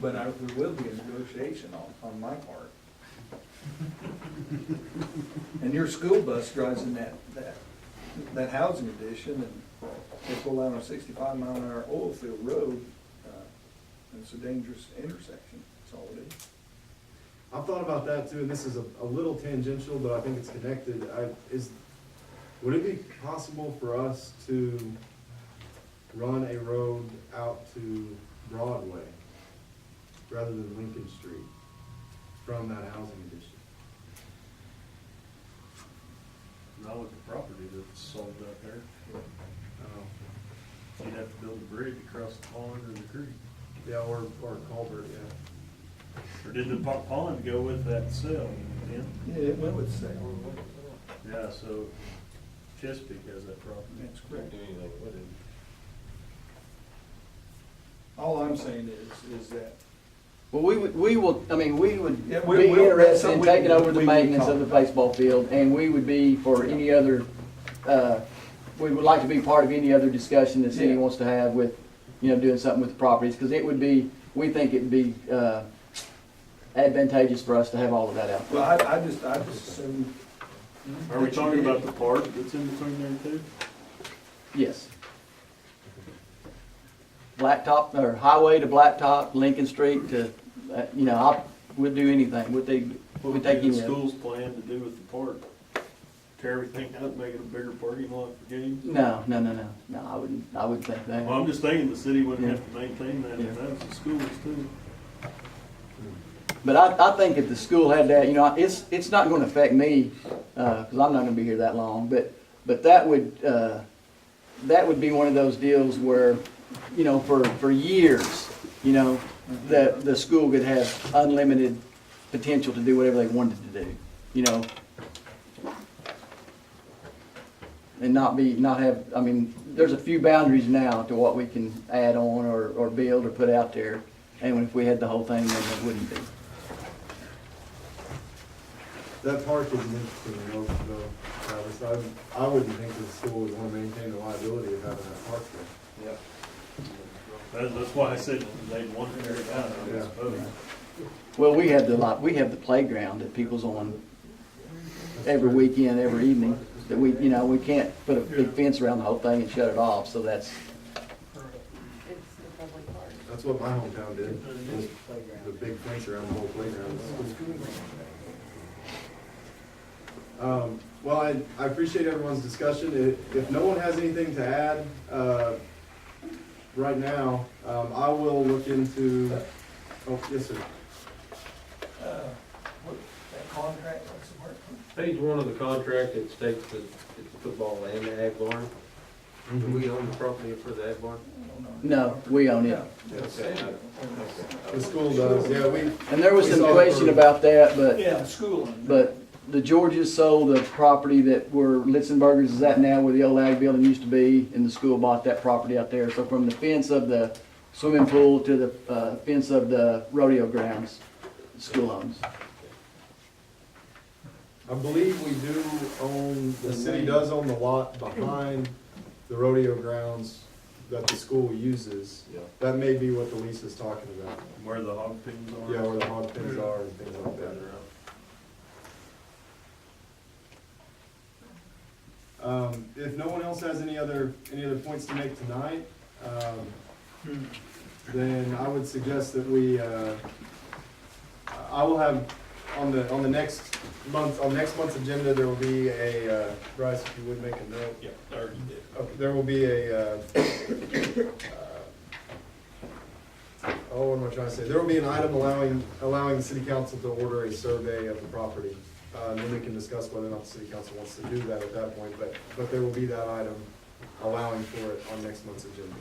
but there will be a negotiation on my part. And your school bus drives in that housing addition, and they pull out on a 65-mile-an-hour oil field road, and it's a dangerous intersection, that's all it is. I've thought about that too, and this is a little tangential, but I think it's connected. Would it be possible for us to run a road out to Broadway rather than Lincoln Street from that housing addition? Not with the property that's sold out there. You'd have to build a bridge across the pond or the creek. Yeah, or culvert, yeah. Or did the pond go with that sale? Yeah, it went with sale. Yeah, so Chesapeake has that property. That's correct. Do anything with it. All I'm saying is that. Well, we would Yeah, be we'll- interested that's in something taking over the we can maintenance of the talk about. baseball field, and we would be for any other, we would like to be part of any other discussion the city Yeah. wants to have with, doing something with the properties, because it would be, we think it'd be, advantageous for us to have all of that out there. Well, I just assume. Are we talking about the park that's in between there too? Yes. Blacktop, or highway to Blacktop, Lincoln Street to, we'd do anything, What we'd would take be any the of it. school's plan to do with the park? Tear everything out, make it a bigger parking lot for games? No, I wouldn't think that. Well, I'm just thinking the city wouldn't have to maintain that, Yeah. if that was the schools too. But I think if the school had that, it's not gonna affect me, cause I'm not gonna be here that long, but that would be one of those deals where, for years, that the school could have unlimited potential to do whatever they wanted to do, and not have, there's a few boundaries now to what we can add on or build or put out there, and if we had the whole thing, then it wouldn't be. That park is an interesting note, though, Travis. I wouldn't think the school would want to maintain the liability of having that park there. Yep. That's why I said they'd want to tear it down, I Yeah. suppose. Well, we have the playground that people's on every weekend, every evening, that we can't put a big fence around the whole thing and shut it off, so that's, It's the public park. That's what my hometown did, was the big fence around the whole playground. Well, I appreciate everyone's discussion. If no one has anything to add, right now, I will look into, yes, sir. That contract, what's the word? Page 1 of the contract, it states that it's the football and the ag barn. Do we own the property for the ag barn? no, we own it. The school does, yeah, And there was We some saw it question for- about that, but Yeah, school. But the Georges sold the property that where Litzenberger's is at now, where the old ag building used to be, and the school bought that property out there. So from the fence of the swimming pool to the fence of the rodeo grounds, the school owns. I believe we do own, the city does own the lot behind the rodeo grounds that the school uses. Yeah. That may be what the lease is talking about. Where the hog pens are. Yeah, where the hog pens are and things like that. If no one else has any other points to make tonight, then I would suggest that I will have, on next month's agenda, there will be a, Bryce, if you would make a note. Yeah, I already did. Okay, there will be a oh, what am I trying to say? There will be an item allowing the city council to order a survey of the property. And then we can discuss whether or not the city council wants to do that at that point, but there will be that item allowing for it on next month's agenda.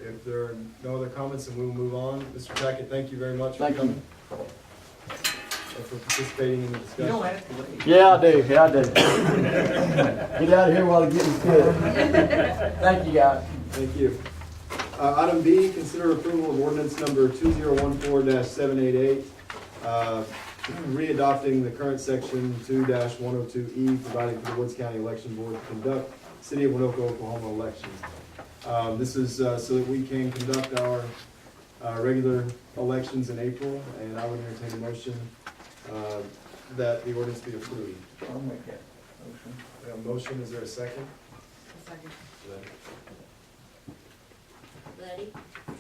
If there are no other comments, then we will move on. Mr. Tackett, thank you very much for Thank you. coming. And for participating in the discussion. You don't have to leave. Yeah, I do, yeah, I do. Get out of here while the getting's good. Thank you, guys. Thank you. Item B, consider approval of ordinance number 2014-788, readopting the current section 2-102E, providing for the Woods County Election Board to conduct City of Winoka, Oklahoma elections. This is so that we can conduct our regular elections in April, and I would entertain a motion that the ordinance be approved. I'll make that motion. We have a motion, is there a second? Second. Letty,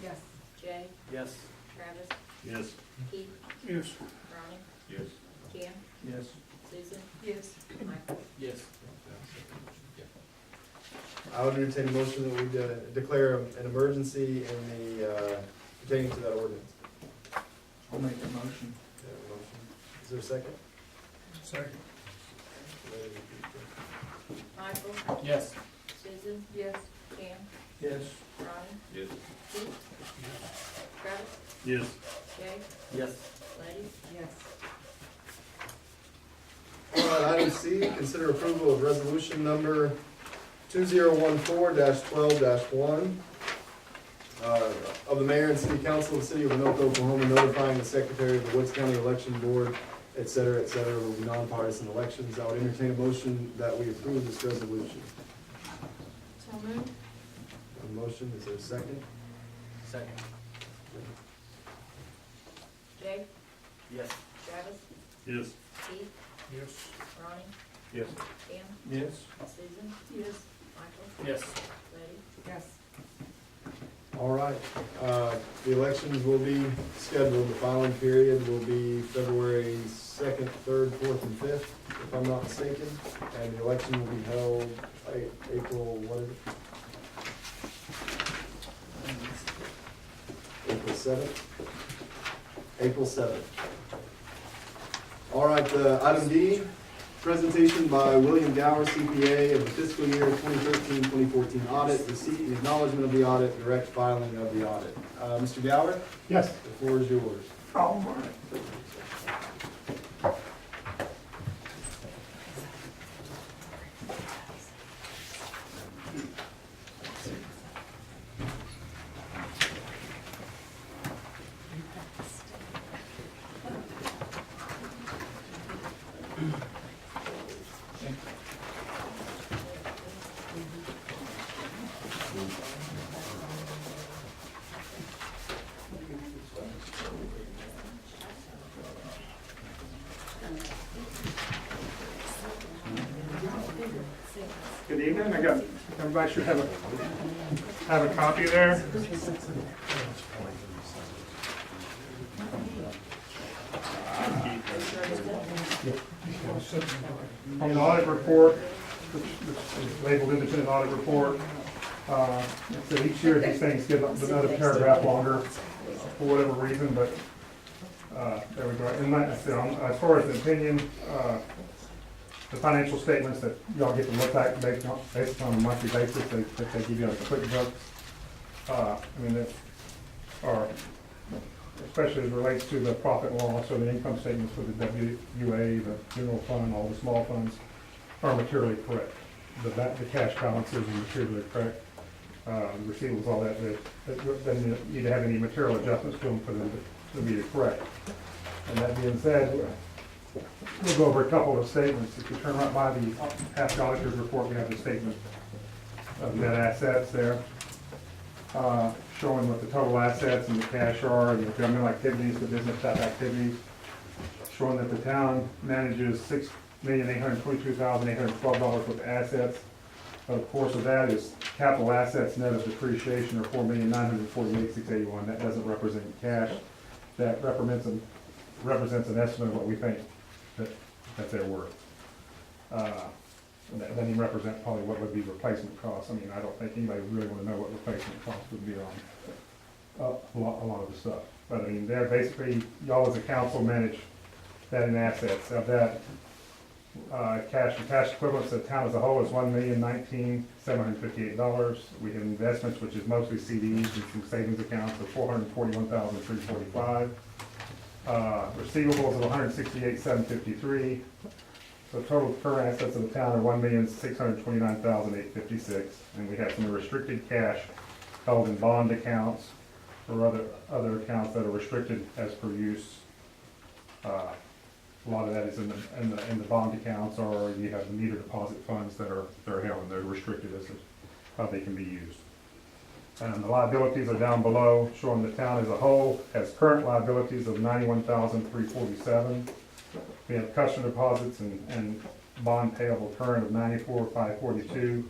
Yes. Jay, Yes. Travis, Yes. Keith, Yes. Ronnie, Yes. Tim, Yes. Susan, Yes. Michael. Yes. I would entertain a motion that we declare an emergency in the, pertaining to that ordinance. I'll make that motion. We have a motion. Is there a second? Second. Michael, Yes. Susan, Yes. Tim, Yes. Ronnie, Yes. Keith, Travis, Yes. Jay, Yes. Letty, Yes. All right, item C, consider approval of resolution number 2014-12-1 of the mayor and city council of the city of Winoka, Oklahoma, notifying the secretary of the Woods County Election Board, et cetera, will be nonpartisan elections. I would entertain a motion that we approve this resolution. So moved. A motion, is there a second? Second. Jay, Yes. Travis, Yes. Keith, Yes. Ronnie, Yes. Tim, Yes. Susan, Yes. Michael, Yes. Letty. Yes. All right, the elections will be scheduled, the filing period will be February 2nd, 3rd, 4th, and 5th, if I'm not mistaken, and the election will be held April, what is it? April 7th? April 7th. All right, item D, presentation by William Gower, CPA, of the fiscal year 2013-2014 audit, receipt and acknowledgement of the audit, direct filing of the audit. Mr. Gower, Yes. the floor is yours. All right. Good evening. Everybody should have a copy there. On the audit report, which is labeled independent audit report, so each year these things get another paragraph longer for whatever reason, but there we go. And as far as the opinion, the financial statements that y'all get to look at based on a monthly basis, they give you a quick book. I mean, that are, especially as it relates to the profit and loss, or the income statements for the WUA, the general fund, all the small funds, are materially correct. The cash balances are materially correct. The receivables, all that, doesn't need to have any material adjustments to them for them to be correct. And that being said, we'll go over a couple of statements. If you turn right by the half auditor's report, we have the statement of net assets there, showing what the total assets and the cash are, and the governmental activities, the business type activities, showing that the town manages $6,822,812 worth of assets. Of course, of that is capital assets net of depreciation, or $4,948,681. That doesn't represent cash. That represents an estimate of what we think that they're worth. that doesn't even represent probably what would be replacement costs. I mean, I don't think anybody would really wanna know what replacement costs would be on a lot of the stuff. But I mean, they're basically, y'all as a council manage that in assets. Of that, cash and cash equivalents of the town as a whole is $1,019,758. We have investments, which is mostly CDs and some savings accounts of $441,345. Receivables of $168,753. So total current assets of the town are $1,629,856. And we have some restricted cash held in bond accounts or other accounts that are restricted as per use. A lot of that is in the bond accounts, or you have the meter deposit funds that are held, and they're restricted as to how they can be used. And the liabilities are down below, showing the town as a whole has current liabilities of $91,347. We have customer deposits and bond payable current of $94,542.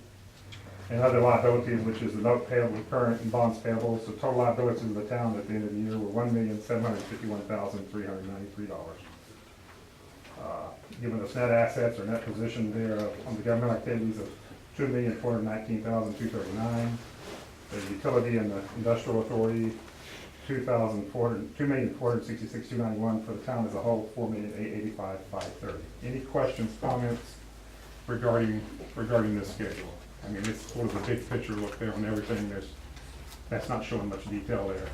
And other liabilities, which is the note payable current and bonds payable. So total liabilities of the town at the end of the year were $1,751,393. Giving us net assets or net position there on the government activities of $2,419,239. The utility and the industrial authority, $2,466,291 for the town as a whole, $4,885,530. Any questions, comments regarding this schedule? I mean, it's sort of a big picture look there on everything. That's not showing much detail there.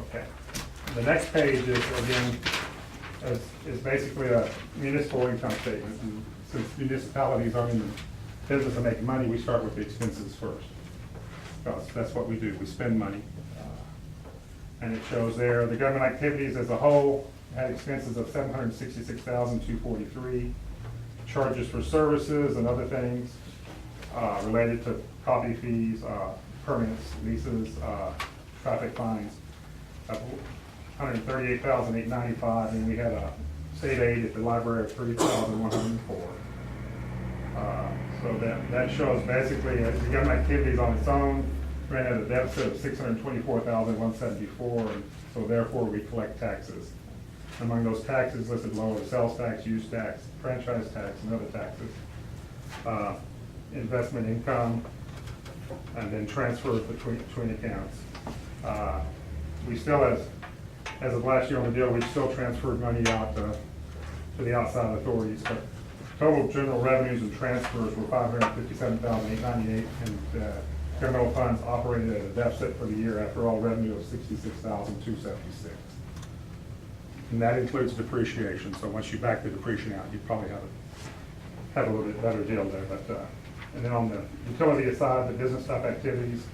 Okay. The next page is, again, is basically a municipal income statement. And since municipalities are in the business of making money, we start with the expenses first. Because that's what we do, we spend money. And it shows there, the government activities as a whole had expenses of $766,243. Charges for services and other things related to copy fees, permits, leases, traffic fines, $138,895, and we had a state aid at the library of $3,104. So that shows basically the government activities on its own ran at a deficit of $624,174, and so therefore we collect taxes. Among those taxes listed below are sales tax, use tax, franchise tax, and other taxes. Investment income, and then transfers between accounts. We still, as of last year on the deal, we still transferred money out to the outside authorities, but total general revenues and transfers were $557,898, and governmental funds operated at a deficit for the year after all revenue of $66,276. And that includes depreciation, so once you back the depreciation out, you probably have a little bit better deal there. But and then on the utility side, the business stuff activities,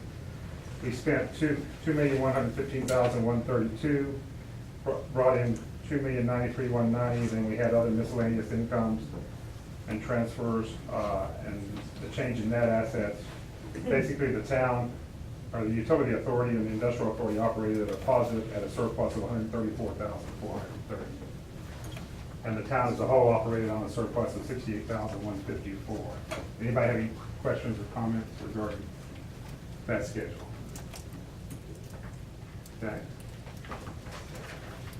we spent $2,115,132, brought in $2,093,190, then we had other miscellaneous incomes and transfers, and the change in net assets. Basically, the town, or the utility authority and the industrial authority operated at a positive, at a surplus of $134,430. And the town as a whole operated on a surplus of $68,154. Anybody have any questions or comments regarding that schedule? Okay.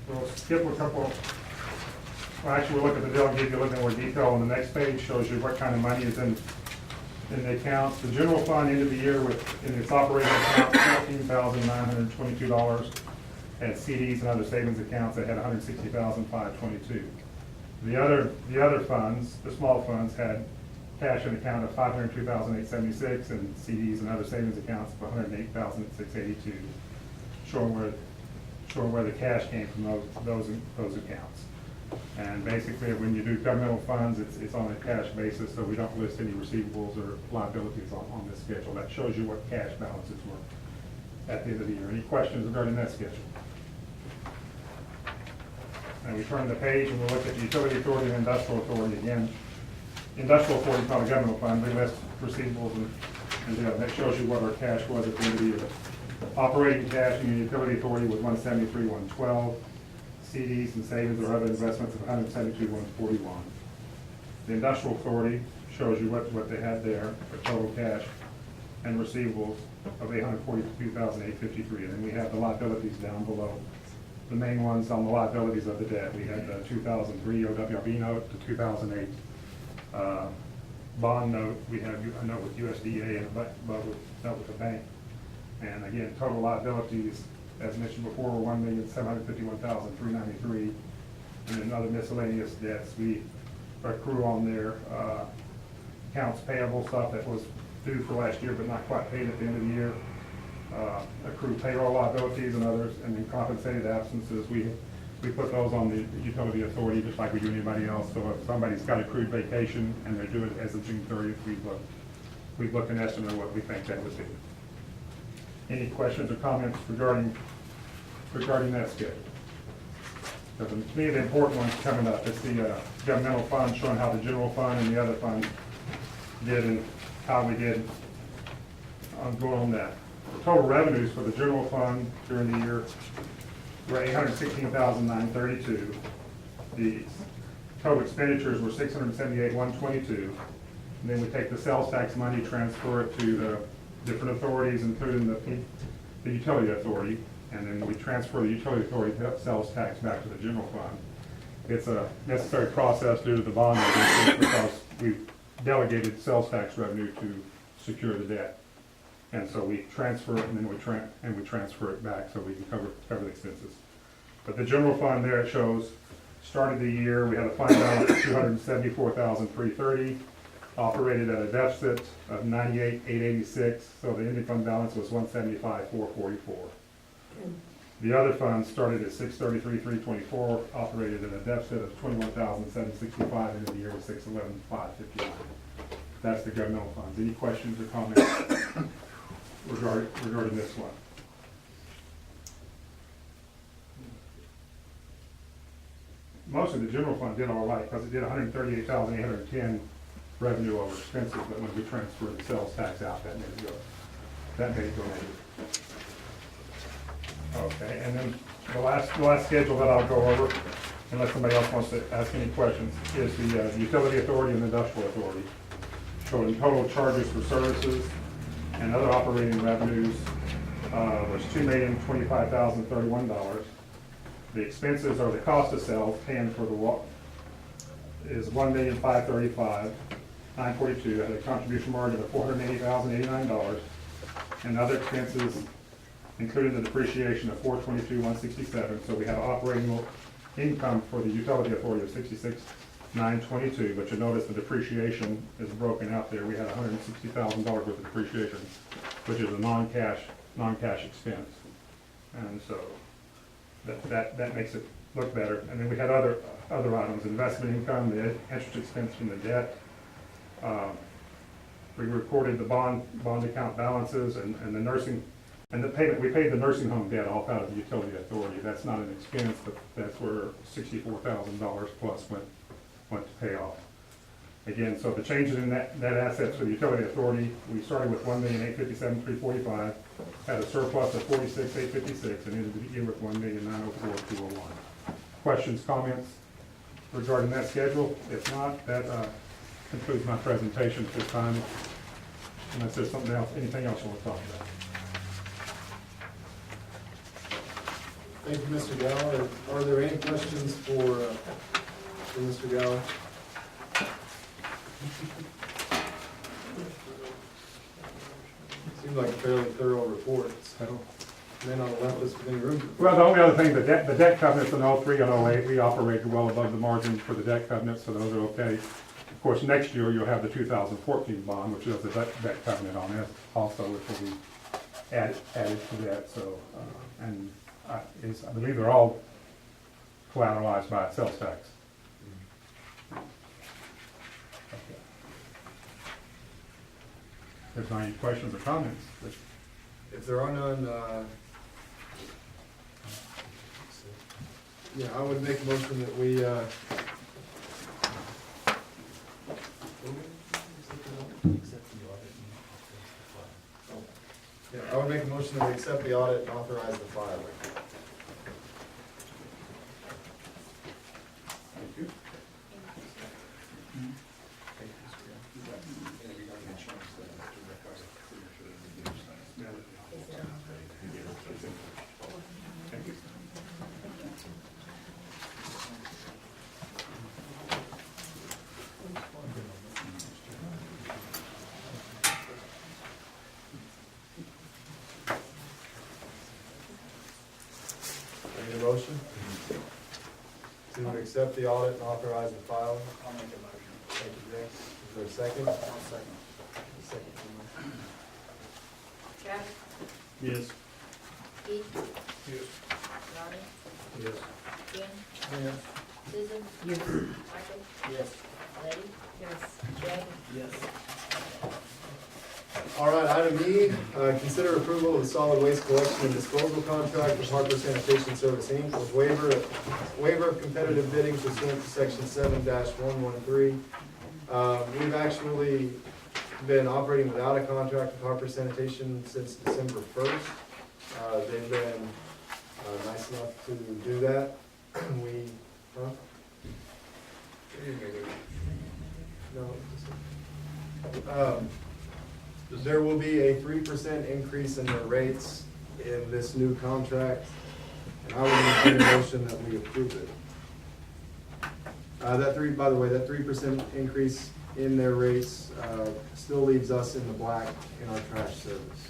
We'll skip a couple. Well, actually, we'll look at the bill and give you a little bit more detail. On the next page shows you what kind of money is in the accounts. The general fund ended the year with, in its operating accounts, $14,922. And CDs and other savings accounts that had $160,522. The other funds, the small funds, had cash in account of $502,876 and CDs and other savings accounts of $108,682, showing where the cash came from those accounts. And basically, when you do governmental funds, it's on a cash basis, so we don't list any receivables or liabilities on this schedule. That shows you what cash balances were at the end of the year. Any questions regarding that schedule? And we turn the page and we'll look at the utility authority and industrial authority again. Industrial authority is not a governmental fund. We list receivables and that shows you what our cash was at the end of the year. Operating cash in the utility authority was $173,112. CDs and savings or other investments of $172,141. The industrial authority shows you what they had there for total cash and receivables of $842,853. And then we have the liabilities down below. The main ones on the liabilities of the debt. We had the 2003 OWB note, the 2008 bond note, we have a note with USDA and a note with the bank. And again, total liabilities, as mentioned before, were $1,751,393. And then other miscellaneous debts, we accrue on there, accounts payable stuff that was due for last year but not quite paid at the end of the year. Accrue payroll liabilities and others, and then compensated absences. We put those on the utility authority just like we do anybody else. So if somebody's got accrued vacation and they're due it as of June 30th, we look and estimate what we think that would be. Any questions or comments regarding that schedule? Because to me, the important one's coming up. It's the governmental fund, showing how the general fund and the other funds did and how we did on going on that. The total revenues for the general fund during the year were $816,932. The total expenditures were $678,122. And then we take the sales tax money, transfer it to the different authorities, including the utility authority, and then we transfer the utility authority sales tax back to the general fund. It's a necessary process due to the bond ordinance because we've delegated sales tax revenue to secure the debt. And so we transfer it and then we transfer it back so we can cover the expenses. But the general fund there, it shows, started the year, we had a fund balance of $274,330, operated at a deficit of $98,886, so the ending fund balance was $175,444. The other funds started at $633,324, operated at a deficit of $21,765, and the year was $611,559. That's the governmental funds. Any questions or comments regarding this one? Most of the general fund did all right because it did $138,810 revenue over expenses, but when we transferred the sales tax out, that made it go negative. Okay, and then the last schedule that I'll go over, unless somebody else wants to ask any questions, is the utility authority and industrial authority, showing total charges for services and other operating revenues was $2,025,031. The expenses or the cost of sales paying for the water is $1,535,942 at a contribution margin of $480,089, and other expenses including the depreciation of $422,167. So we have operating income for the utility authority of $66,922, but you notice the depreciation is broken out there. We had $160,000 worth of depreciation, which is a non-cash expense, and so that makes it look better. And then we had other items: investment income, the interest expense from the debt. We recorded the bond account balances and the nursing. And the payment, we paid the nursing home debt off out of the utility authority. That's not an expense, but that's where $64,000 plus went to pay off. Again, so the changes in net assets for the utility authority, we started with $1,857,345, had a surplus of $46,856, and ended the year with $1,904,201. Questions, comments regarding that schedule? If not, that concludes my presentation at this time. Unless there's something else, anything else you want to talk about? Thank you, Mr. Gower. Are there any questions for Mr. Gower? Seems like a fairly thorough report, so may not have left us with any room. Well, the only other thing, the debt covenants in 03 and 08, we operated well above the margin for the debt covenants, so those are okay. Of course, next year you'll have the 2014 bond, which is the debt covenant on it also, which will be added to that. So, I believe they're all collateralized by sales tax. Okay. If there's not any questions or comments. If there are none, yeah, I would make a motion that we, I would make a motion that we accept the audit and authorize the filing. Thank you. Need a motion? To accept the audit and authorize the file? I'll make a motion. Thank you, Jay. Is there a second? I'll second. Second from Travis, Yes. Keith, Yes. Ronnie, Yes. Ken, Yes. Susan, Yes. Michael, Yes. Letty, Yes. Jay, Yes. All right, item E, consider approval of the solid waste collection and disposal contract with Harper Sanitation Service Inc. with waiver of competitive bidding pursuant to section 7-113. We've actually been operating without a contract with Harper Sanitation since December 1st. They've been nice enough to do that. We, huh? No. There will be a 3% increase in their rates in this new contract, and I would make a motion that we approve it. By the way, that 3% increase in their rates still leaves us in the black in our trash service.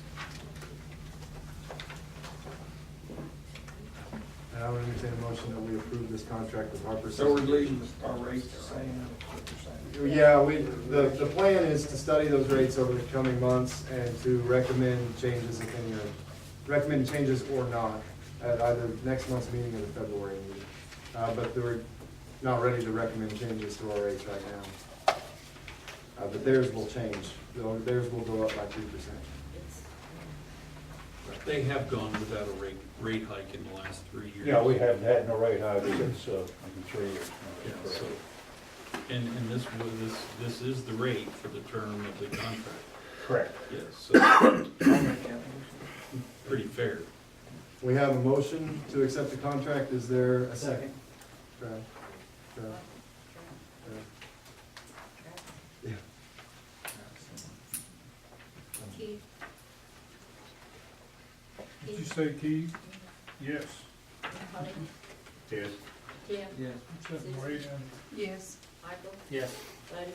And I would entertain a motion that we approve this contract with Harper. So we're leaving our rates the same, what you're saying? Yeah, the plan is to study those rates over the coming months and to recommend changes if any, recommend changes or not at either next month's meeting or the February meeting. But we're not ready to recommend changes to our rates right now. But theirs will change. Theirs will go up by 3%. They have gone without a rate hike in the last 3 years. Yeah, we haven't had no rate hike since, 3 years. Yeah, so, and this is the rate for the term of the contract. Correct. Yes, so, pretty fair. We have a motion to accept the contract. Is there a second? Trav? Yeah. Keith, Did you say Keith? Yes. Ronnie, Yes. Tim, Yes. Yes. Michael, Yes. Letty,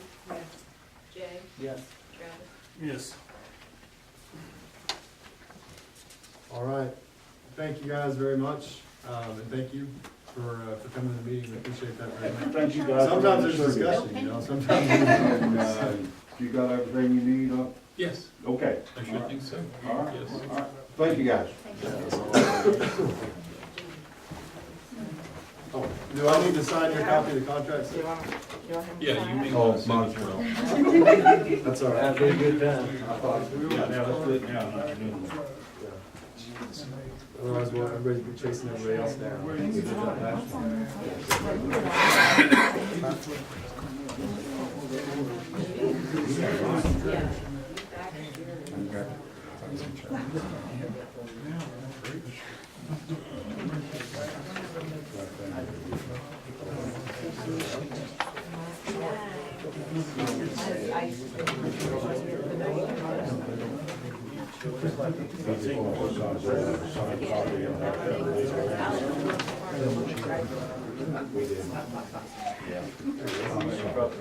Jay, Yes. Travis. Yes. All right. Thank you guys very much, and thank you for coming to the meeting. We appreciate that very much. Thank you guys. Sometimes there's discussion, you know, sometimes. You got everything you need up? Yes, Okay. I should think so. All right, Yes. all right. Thank you, guys. Oh, do I need to sign your copy of the contract? Do you want him Yeah, to you sign may it? want to might send it. That's all right. That'd be a good time. Yeah, now let's do it now. Otherwise, everybody's be chasing everybody else down.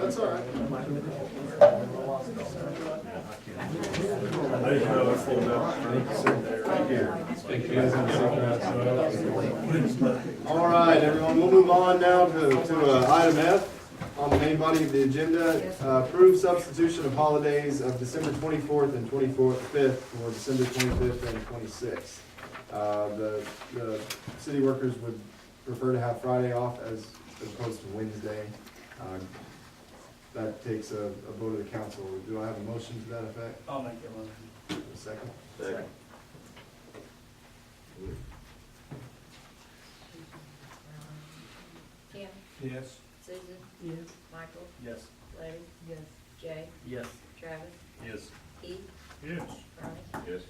That's all right. Thank you. All right, everyone, we'll move on now to item F on the main body of the agenda. Approve substitution of holidays of December 24th and 25th for December 25th and 26th. The city workers would prefer to have Friday off as opposed to Wednesday. That takes a vote of the council. Do I have a motion to that effect? I'll make that motion. A second? Second. Tim, Yes. Susan, Yes. Michael, Yes. Letty, Yes. Jay, Yes. Travis, Yes. Keith, Yes. Ronnie. Yes.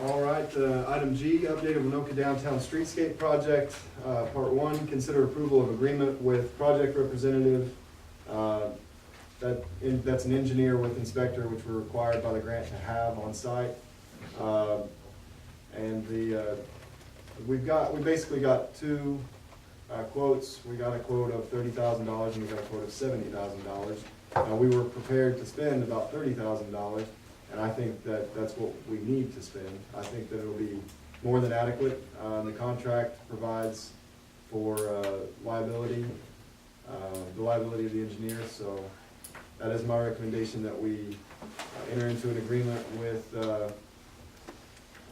All right, item G, update of Waynoka Downtown Streetscape Project. Part one, consider approval of agreement with project representative. That's an engineer with inspector, which we're required by the grant to have on site. And we basically got two quotes. We got a quote of $30,000 and we got a quote of $70,000. We were prepared to spend about $30,000. And I think that that's what we need to spend. I think that it'll be more than adequate. The contract provides for liability, the liability of the engineer, so that is my recommendation, that we enter into an agreement with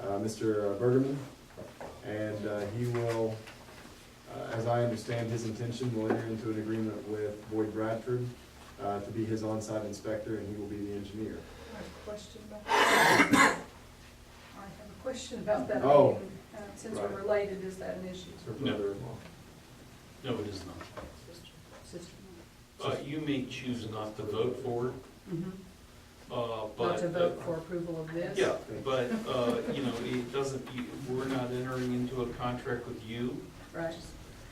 Mr. Bergerman, and he will, as I understand his intention, will enter into an agreement with Boyd Bradford to be his on-site inspector, and he will be the engineer. I have a question about that. I have a question about that. Oh. Since Right. we're related, is that an issue? Her No. brother-in-law. No, it is not. Sister? You may choose not to vote for it, Mhm. but. Not to vote for approval of this? Yeah, but, you know, it doesn't, we're not entering into a contract with you, Right.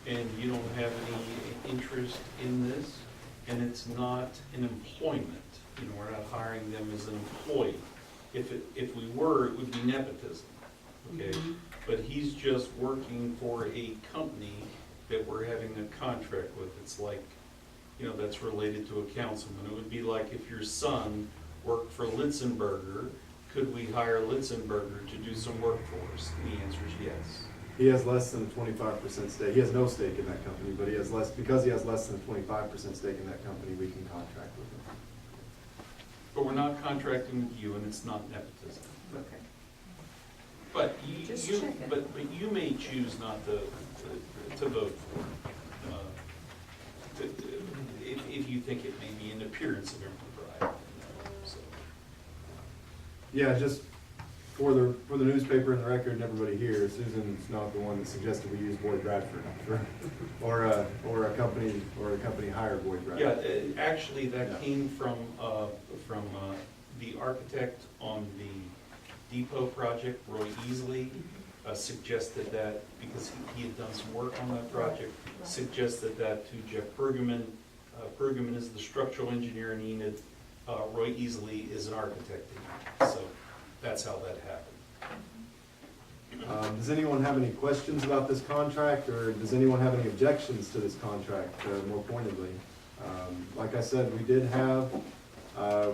and you don't have any interest in this, and it's not an employment. You know, we're not hiring them as an employee. If we were, it would be nepotism, okay? Mhm. But he's just working for a company that we're having a contract with. It's like, you know, that's related to a councilman. It would be like if your son worked for Litzenberger, could we hire Litzenberger to do some work for us? And the answer is yes. He has less than a 25% stake. He has no stake in that company, but he has less, because he has less than a 25% stake in that company, we can contract with him. But we're not contracting with you, and it's not nepotism. Okay. But Just you, checking. but you may choose not to vote for it. If you think it may be an appearance of impropriety. So, Yeah, just for the newspaper and the record and everybody here, Susan's not the one that suggested we use Boyd Bradford or a company hired Boyd yeah, Bradford. actually, that Yeah. came from the architect on the depot project, Roy Easley, suggested that, because he had done some work on that project, suggested that to Jeff Pergamin. Pergamin is the structural engineer in Enid, Roy Easley is an architect in Enid, so that's how that happened. Does anyone have any questions about this contract, or does anyone have any objections to this contract, more pointedly? Like I said, we did have,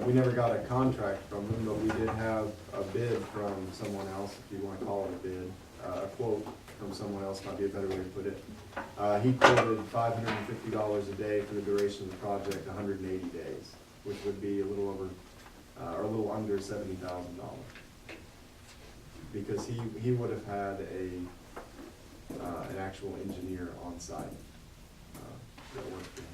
we never got a contract from them, but we did have a bid from someone else, if you want to call it a bid, a quote from someone else might be a better way to put it. He quoted $550 a day for the duration of the project, 180 days, which would be a little over, or a little under $70,000. Because he would have had an actual engineer on site that worked for him.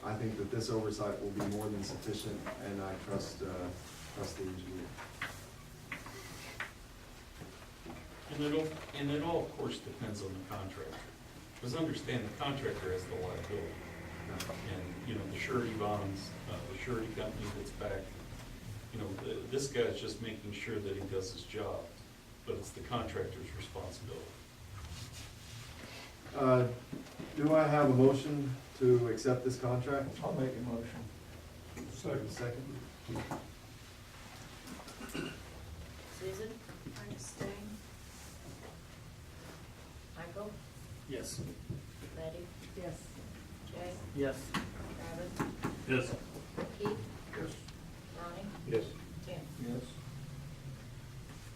I think that this oversight will be more than sufficient, and I trust the engineer. And it all, of course, depends on the contractor. Because understand, the contractor has the liability. And, you know, the surety bonds, the surety company that's back, you know, this guy's just making sure that he does his job, but it's the contractor's responsibility. Do I have a motion to accept this contract? I'll make a motion. Second. Susan? I abstain. Michael? Yes. Betty? Yes. Jay? Yes. Travis? Yes. Keith? Yes. Ronnie? Yes. Jim? Yes.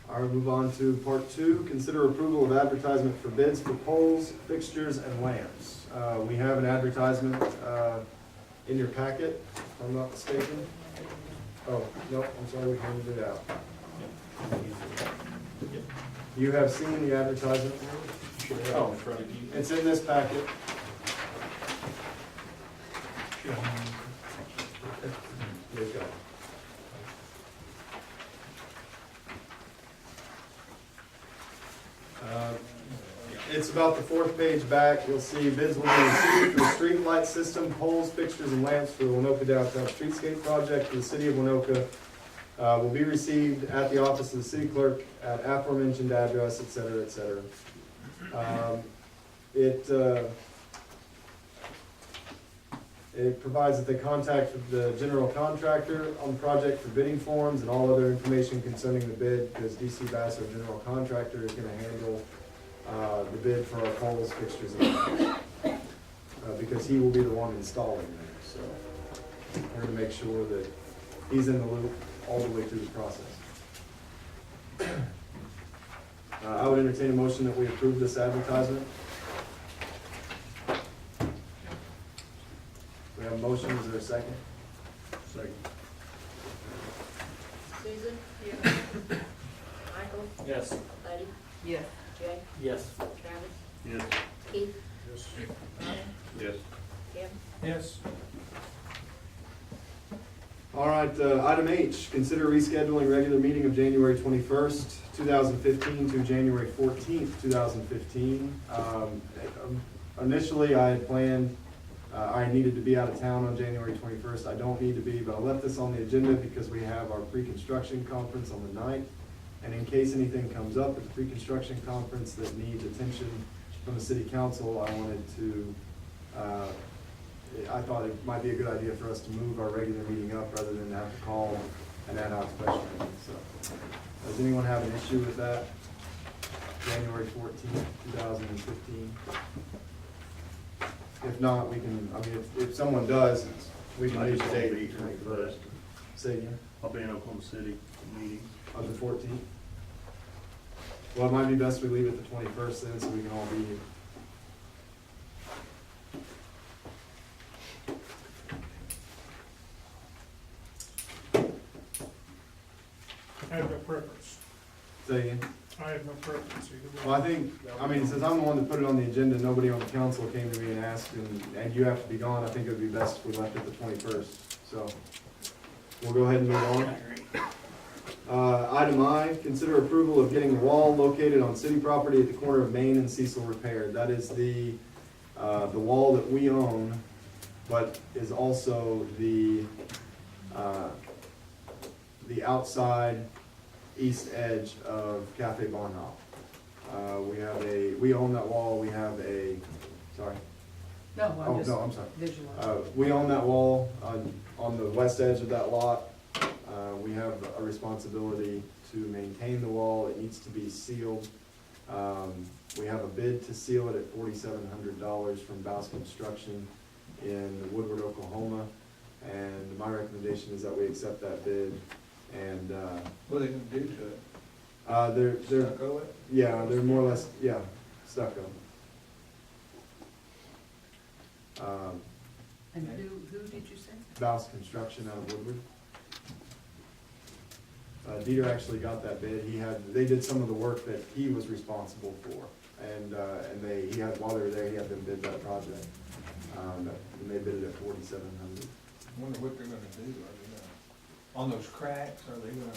All right, move on to part two. Consider approval of advertisement for bids for poles, fixtures, and lamps. We have an advertisement in your packet, if I'm not mistaken. Oh, no, I'm sorry, we handed it out. You have seen the advertisement? Should have it in front of you. It's in this packet. Yes, got it. It's about the fourth page back. You'll see bids will be received for street light system, poles, fixtures, and lamps for the Winoka Downtown Streetscape Project for the city of Winoka. Will be received at the office of the city clerk at aforementioned address, et cetera, et cetera. It provides that they contact the general contractor on the project for bidding forms and all other information concerning the bid, because DC Bass, our general contractor, is gonna handle the bid for our poles, fixtures, and lamps. because he will be the one installing there, so we're gonna make sure that he's in the loop all the way through the process. I would entertain a motion that we approve this advertisement. We have a motion, is there a second? Second. Susan? Yes. Michael? Yes. Buddy? Yes. Jay? Yes. Travis? Yes. Keith? Yes. Robin? Yes. Kim? Yes. All right, item H, consider rescheduling regular meeting of January 21st, 2015 to January 14th, 2015. Initially, I had planned, I needed to be out of town on January 21st. I don't need to be, but I left this on the agenda because we have our pre-construction conference on the 9th. And in case anything comes up at the pre-construction conference that needs attention from the city council, I wanted to, I thought it might be a good idea for us to move our regular meeting up rather than have to call an ad hoc special meeting. So, does anyone have an issue with that? January 14th, 2015? If not, we can, I mean, if someone does, we can use the date. 21st. Say again? I'll be in Oklahoma City meeting. Of the 14th? Well, it might be best we leave it the 21st then, so we can all be here. I have no preference. Say again? I have no preference either way. Well, I think, I mean, since I'm the one that put it on the agenda, nobody on the council came to me and asked, and you have to be gone, I think it would be best if we left it the 21st. So, we'll go ahead and move on. Item I, consider approval of getting the wall located on city property at the corner of Main and Cecil repaired. That is the wall that we own, but is also the outside east edge of Cafe Bonhop. We own that wall, we have a, sorry. No, Oh, I'm just no, I'm sorry. visualizing. We own that wall on the west edge of that lot. We have a responsibility to maintain the wall. It needs to be sealed. We have a bid to seal it at $4,700 from Baus Construction in Woodward, Oklahoma. And my recommendation is that we accept that bid. And What are they gonna do to it? they're Stucco it? yeah, they're more or less, yeah, stucco. And who did you say? Baus Construction out of Woodward. Dieter actually got that bid. They did some of the work that he was responsible for. And while they were there, he had them bid that project. And they bid it at $4,700. Wonder what they're gonna do, on those cracks, are they gonna?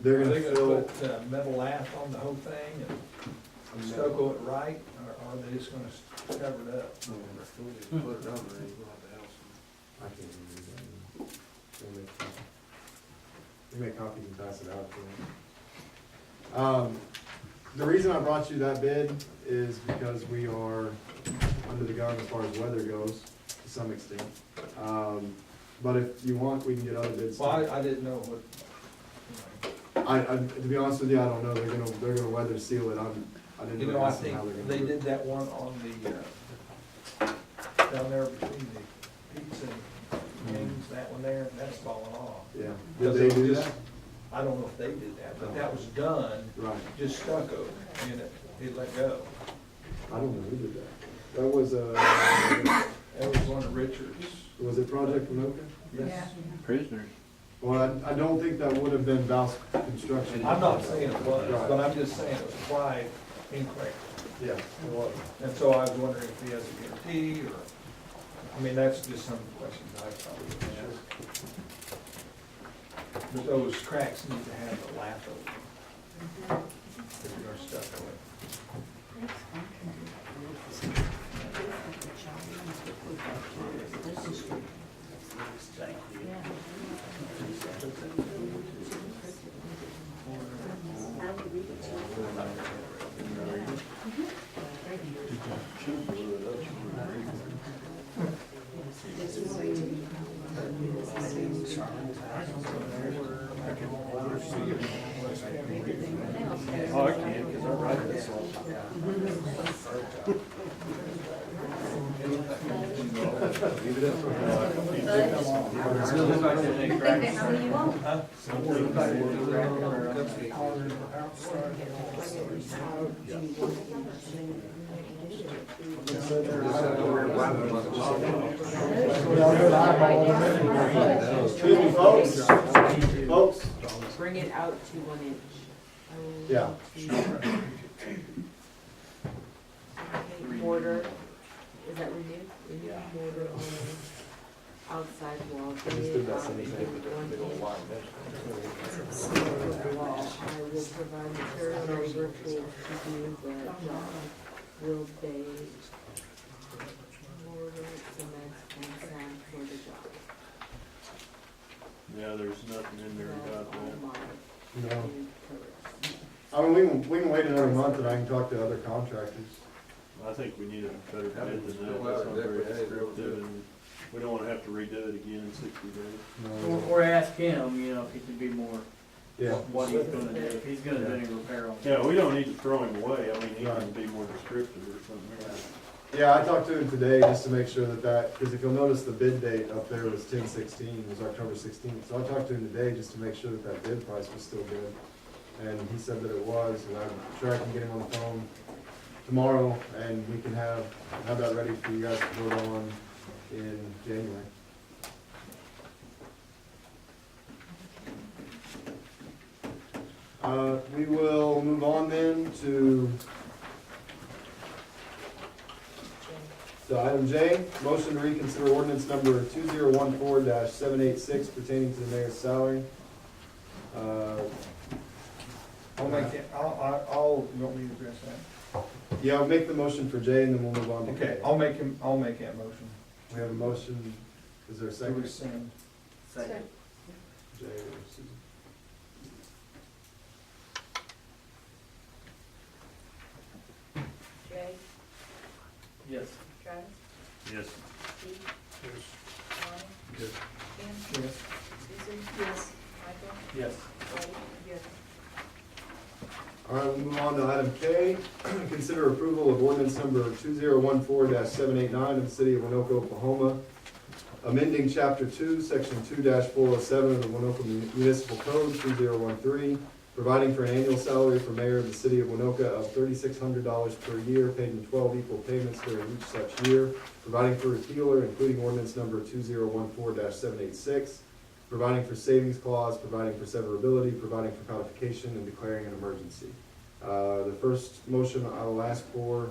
They're Are gonna they fill, put metal lath on the whole thing and stucco it right, or are they just gonna cover it up? I can't even read that. We make copies and pass it out to them. The reason I brought you that bid is because we are under the gun as far as weather goes, to some extent. But if you want, we can get other bids. Well, I didn't know what, To be honest with you, I don't know. They're gonna weather seal it. I didn't you really know, I ask them think how they're gonna they do it. did that one on the, down there between the pizza and Kings, that one there, and that's falling off. Yeah. Did they do that? I don't know if they did that, but that was done, Right. just stucco, and it let go. I don't know who did that. That was, That was one of Richard's. was it Project Waynoka? Yes. Prisoners. Well, I don't think that would have been Baus Construction. I'm not saying it was, Right. but I'm just saying it was applied incorrectly. Yeah, it was. And so I was wondering if he has a guarantee, or, I mean, that's just some questions I probably would ask. But those cracks need to have a lath over them. If you're gonna stucco it. Oh, I can, because I write this all. How many you want? Excuse me, folks. Folks, Bring it out to 1 inch. yeah. Border, is that renewed? Renewed border on the outside wall. Bring Just it did that out same to thing. 1 inch. Wall. I will provide material or virtual to do the job. Will they mortar, cement, and sand for the job? Yeah, there's nothing in there about That's all that. my No. new colors. I mean, we can wait another month and I can talk to other contractors. I think we need a better bid than that. That's not very descriptive, and we don't wanna have to redo it again in 60 days. Or ask him, you know, if he could be more, Yeah. what he's gonna do, if he's gonna do any repair on it. Yeah, we don't need to throw him away. I mean, he can be more descriptive or something. Yeah, I talked to him today just to make sure because if you'll notice the bid date up there was 10/16, was October 16th. So I talked to him today just to make sure that bid price was still good. And he said that it was, and I'm sure I can get him on the phone tomorrow and we can have that ready for you guys to vote on in January. We will move on then to item J, motion to reconsider ordinance number 2014-786 pertaining to the mayor's salary. I'll make it, you want me to address that? Yeah, I'll make the motion for J and then we'll move on to K. Okay, I'll make that motion. We have a motion, is there a To second? rescind. Second. Jay or Susan? Jay, Yes. Travis, Yes. Steve, Ronnie, Yes. Kim, Yes. Susan? Yes. Michael? Yes. Buddy? Yes. All right, we'll move on to item K, consider approval of ordinance number 2014-789 of the city of Winoka, Oklahoma, amending chapter 2, section 2-407 of the Winoka Municipal Code 2013, providing for an annual salary for mayor of the city of Winoka of $3,600 per year, paid in 12 equal payments during each such year, providing for repealer, including ordinance number 2014-786, providing for savings clause, providing for severability, providing for codification, and declaring an emergency. The first motion I will ask for,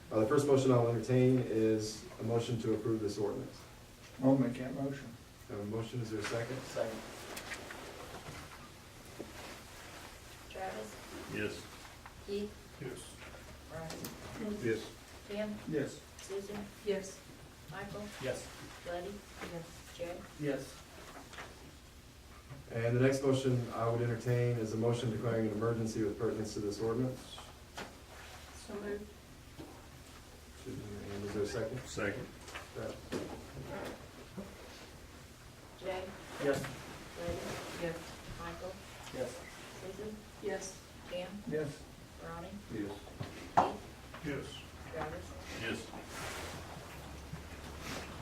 the first motion I will entertain is a motion to approve this ordinance. I'll make that motion. A motion, is there a second? Second. Travis, Yes. Keith, Yes. Ronnie, Yes. Kim, Yes. Susan? Yes. Michael? Yes. Buddy? Yes. Jay? Yes. And the next motion I would entertain is a motion declaring an emergency with pertinence to this ordinance. So moved. And is there a second? Second. Jay? Yes. Buddy? Yes. Michael? Yes. Susan? Yes. Kim? Yes. Ronnie? Yes. Keith? Yes. Travis? Yes.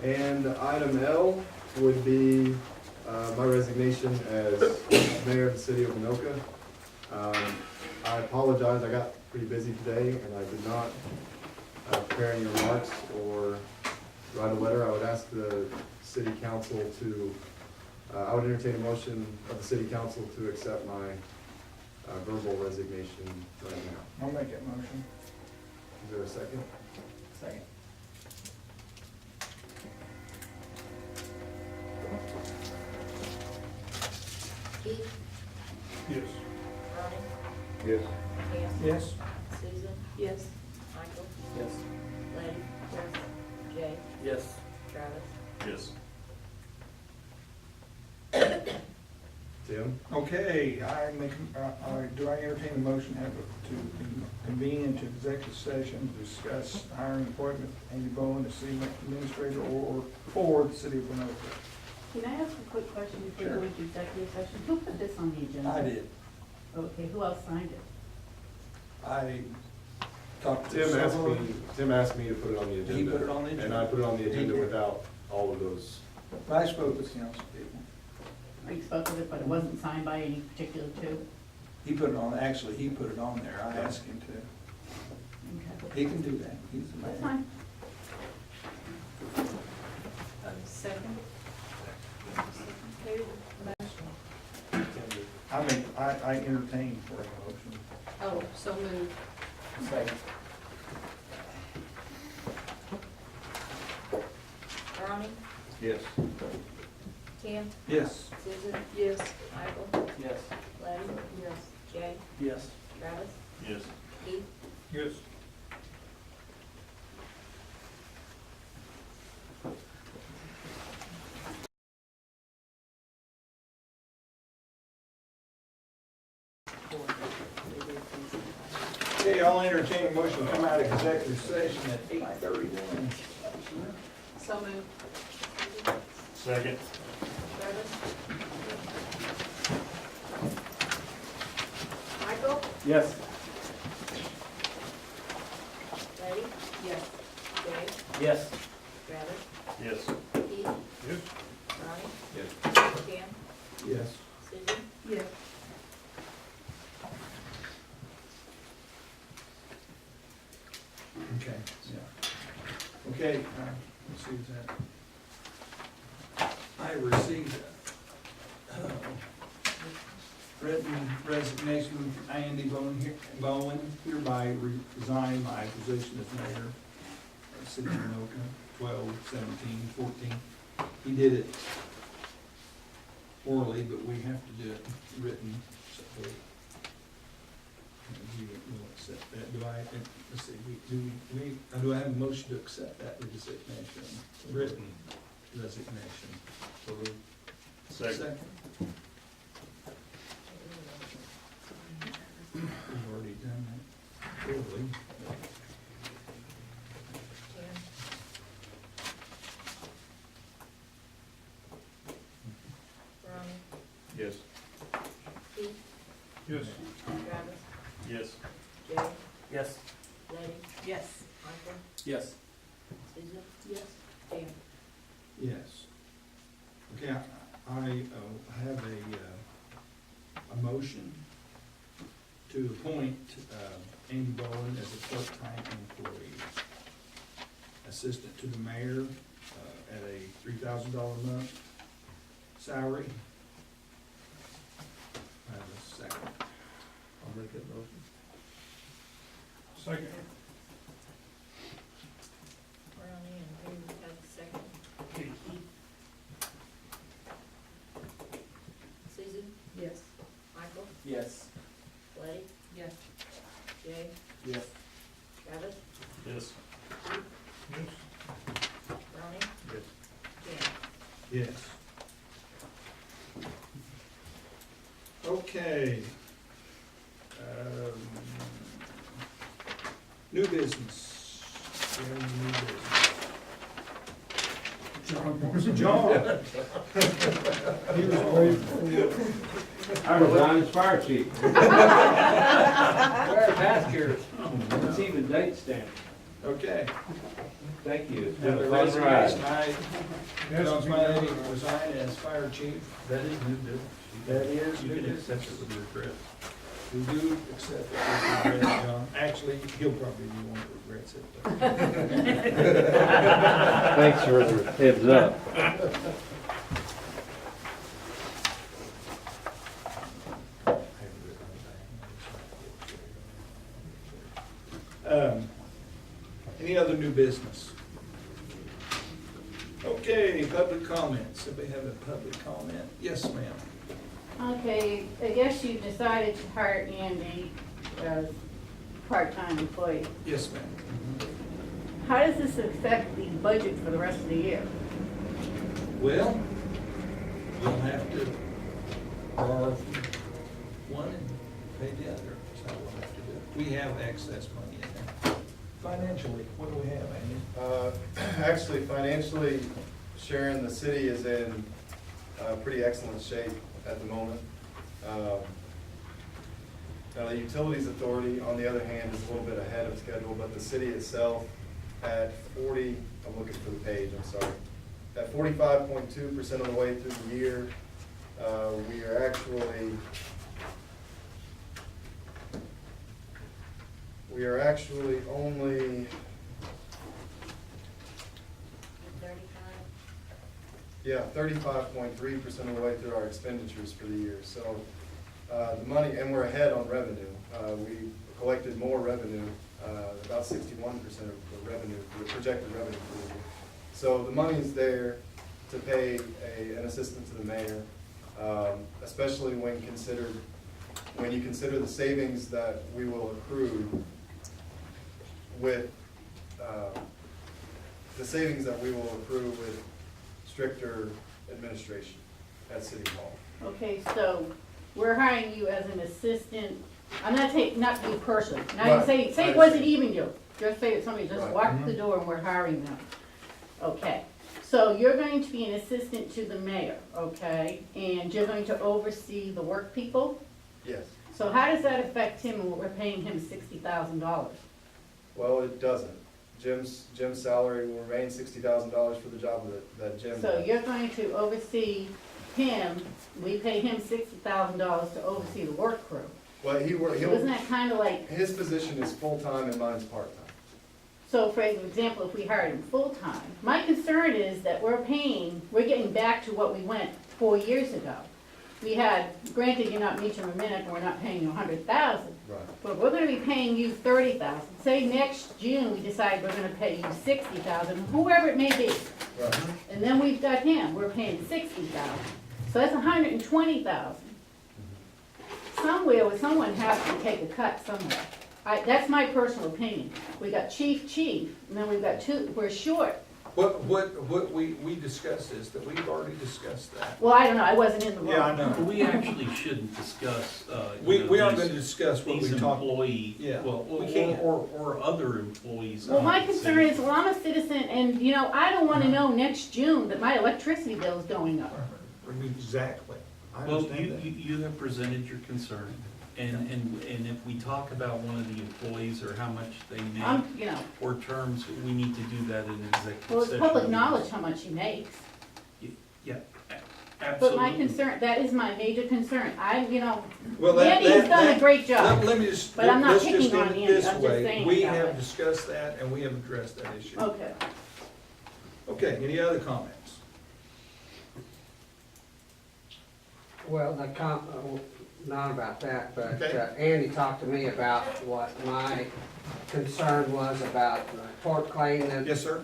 And item L would be my resignation as mayor of the city of Winoka. I apologize, I got pretty busy today and I did not prepare any remarks or write a letter. I would ask the city council to, I would entertain a motion of the city council to accept my verbal resignation right now. I'll make that motion. Is there a second? Second. Keith? Yes. Ronnie? Yes. Kim? Yes. Susan? Yes. Michael? Yes. Buddy? Yes. Jay? Yes. Travis? Yes. Tim? Okay, do I entertain a motion to convene into executive session to discuss hiring appointment Andy Bowen as city administrator or for the city of Winoka? Can I ask a quick question before Sure. we go into executive session? Who put this on the agenda? I did. Okay, who else signed it? I talked to Tim several. asked me to put it on the agenda. He put it on the And agenda. I put it on the agenda He did. without all of those. I spoke with council people. You spoke of it, but it wasn't signed by any particular two? He put it on, actually, he put it on there. I asked him to. Okay. He can do that. He's the That's man. fine. Second? I entertain for a motion. Oh, so moved. Second. Ronnie, Yes. Tim, Yes. Susan, Yes. Michael, Yes. Letty, Yes. Jay, Yes. Travis, Yes. Keith. Yes. Okay, I'll entertain a motion to come out of executive session at 8:31. So moved. Second. Travis. Michael, Yes. Letty, Yes. Jay, Yes. Travis, Yes. Keith, Yes. Ronnie, Yes. Tim, Yes. Susan. Yes. Okay, yeah. Okay, let's see what's that. I received written resignation from Andy Bowen, hereby resign my position as mayor of City of Waynoka, 12/17/14. He did it orally, but we have to do it written, so we will accept that. Do I, let's see, do I have a motion to accept that resignation, written resignation? Second. We've already done that orally. Tim, Ronnie, Yes. Keith, Yes. Travis, Yes. Jay, Yes. Letty, Yes. Michael, Yes. Susan, Yes. Tim. Yes. Okay, I have a motion to appoint Andy Bowen as a part-time employee, assistant to the mayor at a $3,000 a month salary. I have a second. I'll make that motion. Second. Ronnie and who had the second? Susan, Yes. Michael, Yes. Letty, Yes. Jay, Yes. Travis, Yes. Yes. Ronnie, Yes. Tim. Yes. Okay. New business. Do we have any new business? John. He was waiting. I resigned as fire chief. Where are past years? Let's see the date stamp. Okay. Thank you. It's Have been a a fun ride. resignation. John Smiley resigned as fire chief. That is new business. That is You new can business. accept it with regret. We do accept it with regret, John. Actually, he'll probably be one that regrets it. but- Thanks for the heads up. Any other new business? Okay, public comments. Anybody have a public comment? Yes, ma'am. Okay, I guess you decided to hire Andy as part-time employee. Yes, ma'am. How does this affect the budget for the rest of the year? Well, we'll have to borrow from one and pay the other. That's how we'll have to do it. We have excess money in there. Financially, what do we have, Andy? Actually, financially, Sharon, the city is in pretty excellent shape at the moment. Now, the Utilities Authority, on the other hand, is a little bit ahead of schedule, but the city itself at 40, I'm looking for the page, I'm sorry. at 45.2% of the way through the year, we are actually only, 35.3% of the way through our expenditures for the year. So the money, and we're ahead on revenue. We collected more revenue, about 61% of the revenue, the projected revenue for the year. So the money's there to pay an assistant to the mayor, especially when you consider the savings that we will accrue with stricter administration at City Hall. Okay, so we're hiring you as an assistant. I'm not you personally. Now you Right. say I it wasn't understand. even you. Just say that somebody just Right. walked the door and we're hiring them. Okay, so you're going to be an assistant to the mayor, okay? And you're going to oversee the work people? Yes. So how does that affect him when we're paying him $60,000? Well, it doesn't. Jim's salary will remain $60,000 for the job that Jim does. So you're going to oversee him, we pay him $60,000 to oversee the work crew. Well, So isn't that kind of like, his position is full-time and mine's part-time. so for example, if we hired him full-time, my concern is that we're getting back to what we went 4 years ago. We had, granted, you're not meeting a minute and we're not paying you $100,000, Right. but we're gonna be paying you $30,000. Say next June, we decide we're gonna pay you $60,000, whoever it may be. Right. And then we've got him, we're paying $60,000. So that's $120,000. Somewhere, someone has to take a cut somewhere. That's my personal opinion. We got chief, and then we've got we're short. What we discussed is that we've already discussed that. Well, I don't know, I wasn't in the room. Yeah, I know. But we actually shouldn't discuss, We aren't these- gonna discuss what these we talked. employee, Yeah, well, we can't. or other employees. Well, my of the concern city. is, well, I'm a citizen, and, I don't wanna know next June that my electricity bill is going up. Exactly. I Well, understand that. you have presented your concern, and if we talk about one of the employees or how much they make, or terms, we need to do that in executive session. Well, it's public knowledge how much he makes. Yeah, But absolutely. my concern, that is my major concern. Well, Andy has done a great job. Let me just, But I'm not let's just picking on end it Andy, this I'm just way. saying We that have way. discussed that and we have addressed that issue. Okay. Okay, any other comments? Well, not about that, but Okay. Andy talked to me about what my concern was about the tort claim that, Yes, sir?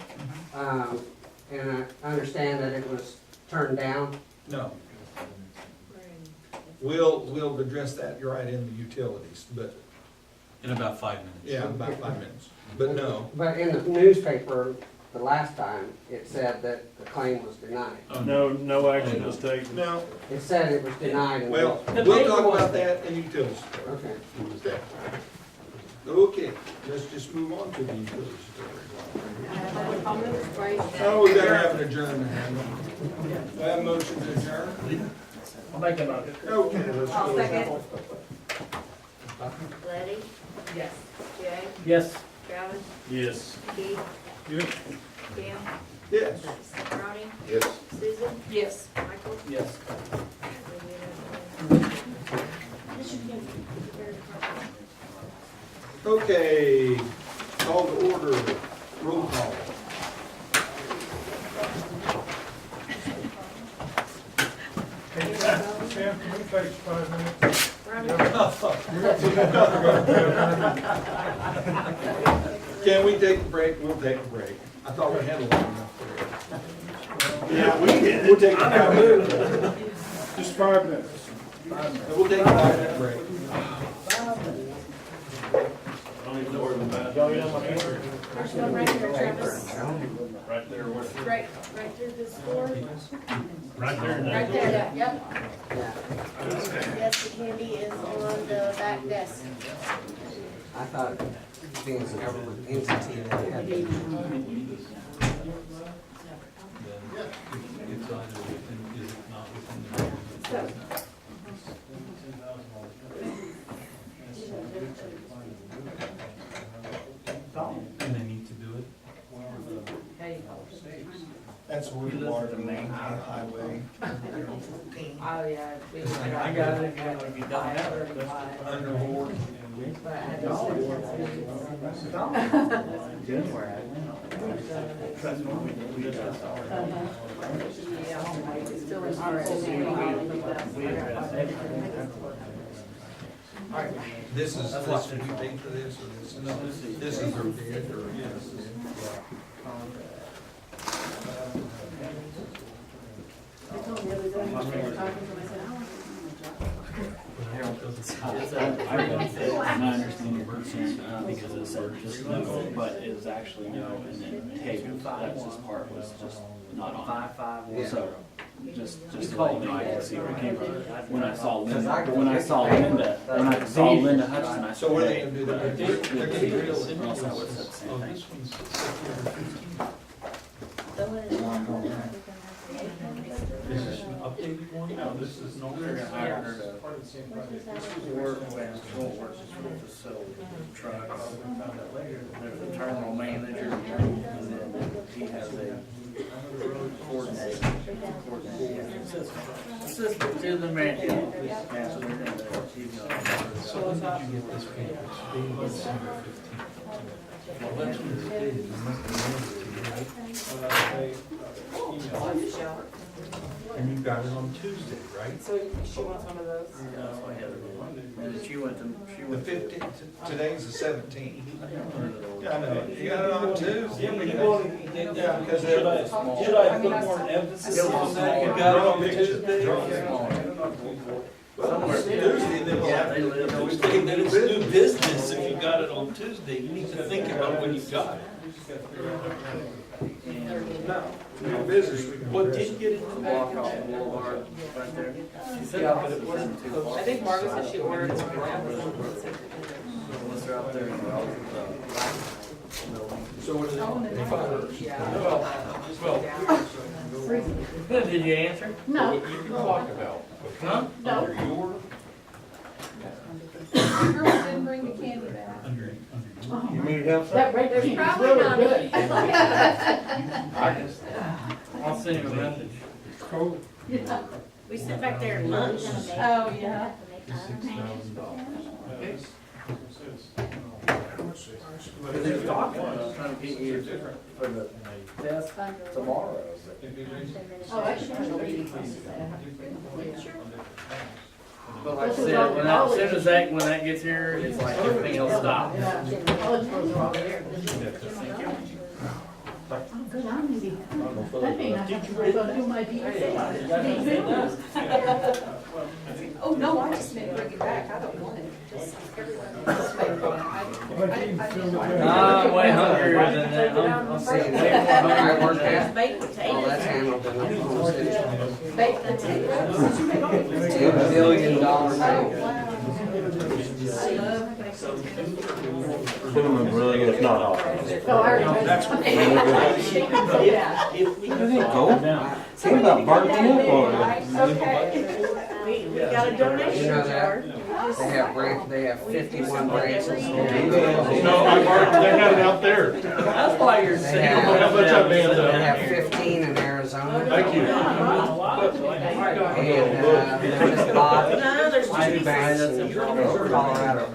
and I understand that it was turned down. No. We'll address that right in the utilities, but, In about 5 minutes. yeah, about 5 minutes. But no. But in the newspaper, the last time, it said that the claim was denied. Oh, No action was taken. No, It said it was denied. and- well, The we'll paper talk was- about that in utilities. Okay. Okay. Okay, let's just move on to the utilities. Oh, we better have an adjournment. I have a motion to adjourn. I'll make a motion. Okay, let's I'll go. second. Letty, Yes. Jay, Yes. Travis, Yes. Keith, Yes. Kim, Yes. Ronnie, Yes. Susan, Yes. Michael. Yes. Okay, call to order, roll call. Sam, can we take 5 minutes? Can we take a break? We'll take a break. I thought we had a long enough break. Yeah, we did. We'll take a 5 minute. Just 5 minutes. We'll take a 5 minute break. Don't even know where the bathroom is. First one right here, Travis. Right there, where? Right through this door. Right there. Right there, yep. Yeah, Yes, the candy is on the back desk. I thought being a government entity that had Then it's either within, is it not within the. And they need to do it. That's where the water, the main highway. Oh, yeah. I got it, if you don't have it. Underboard. But I had to send it to it's still in This is, we paid for this, or this is, this is their bid, or, I told him the other day, I was talking to him, I said, I want I wouldn't say my understanding percent, because it said just no, but it was actually no, and then table, that's just part was just not on. 551. So, just to let you know, I can see where it came from. When I saw Linda Hudson, I said, So what are they hey, gonna do? They're gonna drill. or else I would have said the same Oh, thing. this one's, this is an updated one? No, this is no. They're gonna hire her to work, facility, trucks, there's a terminal manager, and then he has a assistant to the manager. And so they're gonna, she's gonna. So when did you get this paper? Today is December 15th. Well, that's when it's dated, you must have mailed it to me, right? And you got it on Tuesday, right? So she wants one of those? And then she went to, The 15th, today's the 17th. Yeah, I know, you got it on Tuesday. Yeah, because should I put more emphasis on that? You got it on Tuesday? Somewhere Tuesday, then we'll have to. Then it's new business if you got it on Tuesday. You need to think about when you got it. No, new business, we can. What did you get it The from? walk off the boulevard right there. She said Yeah, but it wasn't too far. I think Margaret said she ordered it from Unless they're out there in the So what are they? Did you answer? No, What you can talk about. Huh? no. Under your, The girls didn't bring the candy back. under You mean you have That red tea is really good. I'll send you a message. Cool. We sit back there and lunch. Oh, yeah. $6,000. Because they were talking, I was trying to get you for the test tomorrow. Oh, actually. But like I said, when that, as soon as that, when that gets here, it's like everything else stops. College girls are all there. Thank you. Good, I'm easy. That means I have to go do my DSA. Oh, no, I just meant bring it back, I don't want it, just everyone else may want it. I'm way hungrier than that, I'm way more hungry than that. Baked potatoes. Baked potatoes. $10 billion. Cinnamon really is not hot. Oh, I already. Yeah. There you go. See about burnt in for you. Okay. We got a donation You know jar. that? They have 51 branches. No, I've already, they got it out there. That's why you're They saying. have, How much I banned they up? have 15 in Arizona. Thank you. And there's Bob, No, there's two two. banks in Colorado,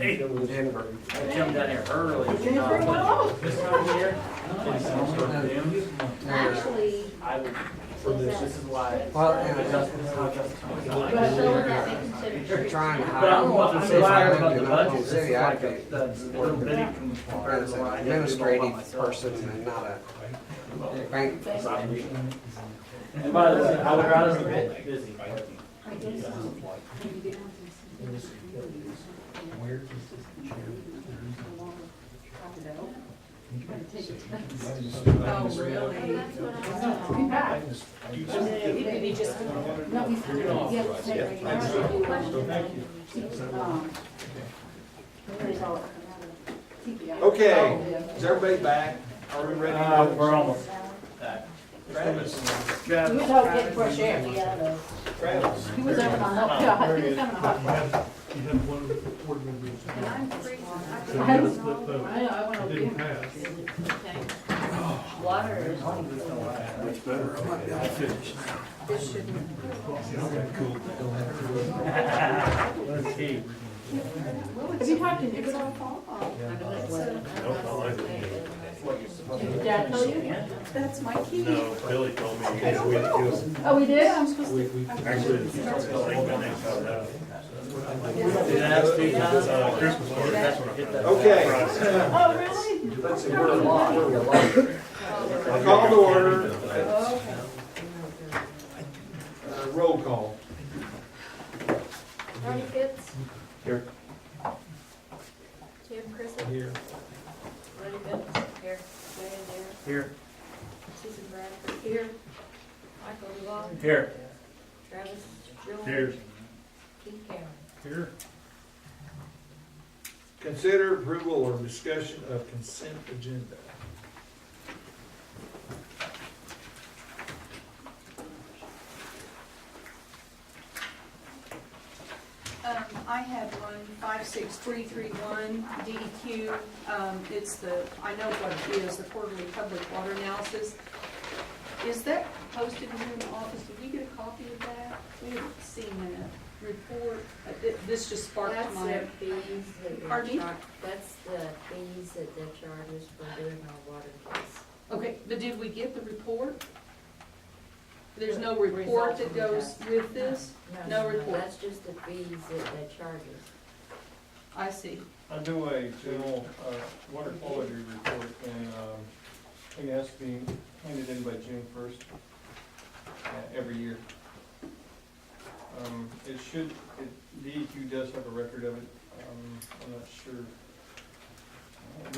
Denver. Come down here early. This time of year? Actually, I would, this is why. Well, and they're trying to But I'm hire, I'm see if glad I about lived the in budget, Oklahoma this is City, like I'd a, be that's a little bitty compared as to an what I had to do all by administrative myself. person and not a bank. And by the way, I would rather be busy. Where is this chair? Oh, really? He just. No, he's. Yeah. Okay, is everybody back? Are we ready? We're almost back. Travis, He was out getting fresh air. Travis. He was having a hot, yeah, he was having a hot. You have one board member. And I'm freezing. So I you don't split vote. I wanna It didn't pass. Water is. Much better. I finished. This shouldn't. Cool. Let's see. Have you talked to Nick at all? Did Dad tell you? That's my key. No, Billy told me. Oh, we did? I'm supposed to. Actually, it's next out of Christmas order, that's what I hit that. Okay. Oh, really? Let's see, we're a lot. Call to order. Roll call. Ronnie Pitts? Here. Tim Christie? Here. Ronnie Pitts? Here. Diane Dare? Here. Susan Bradford? Here. Michael Duvall? Here. Travis Jones? Here. Keith Cameron? Here. Consider approval or discussion of consent agenda. I had one, 56331, DEQ, it's the, I know what it is, the quarterly public water analysis. Is that posted here in the office? Did we get a copy of that? We haven't seen that report. This just sparked That's my. their fees that Pardon me? they charge, that's the fees that they charge us for doing our water case. Okay, but did we get the report? There's no report that goes with this? No report. That's just the fees that they charge us. I see. I do a general water quality report, and I think it has to be handed in by June 1st every year. It should, DEQ does have a record of it. I'm not sure.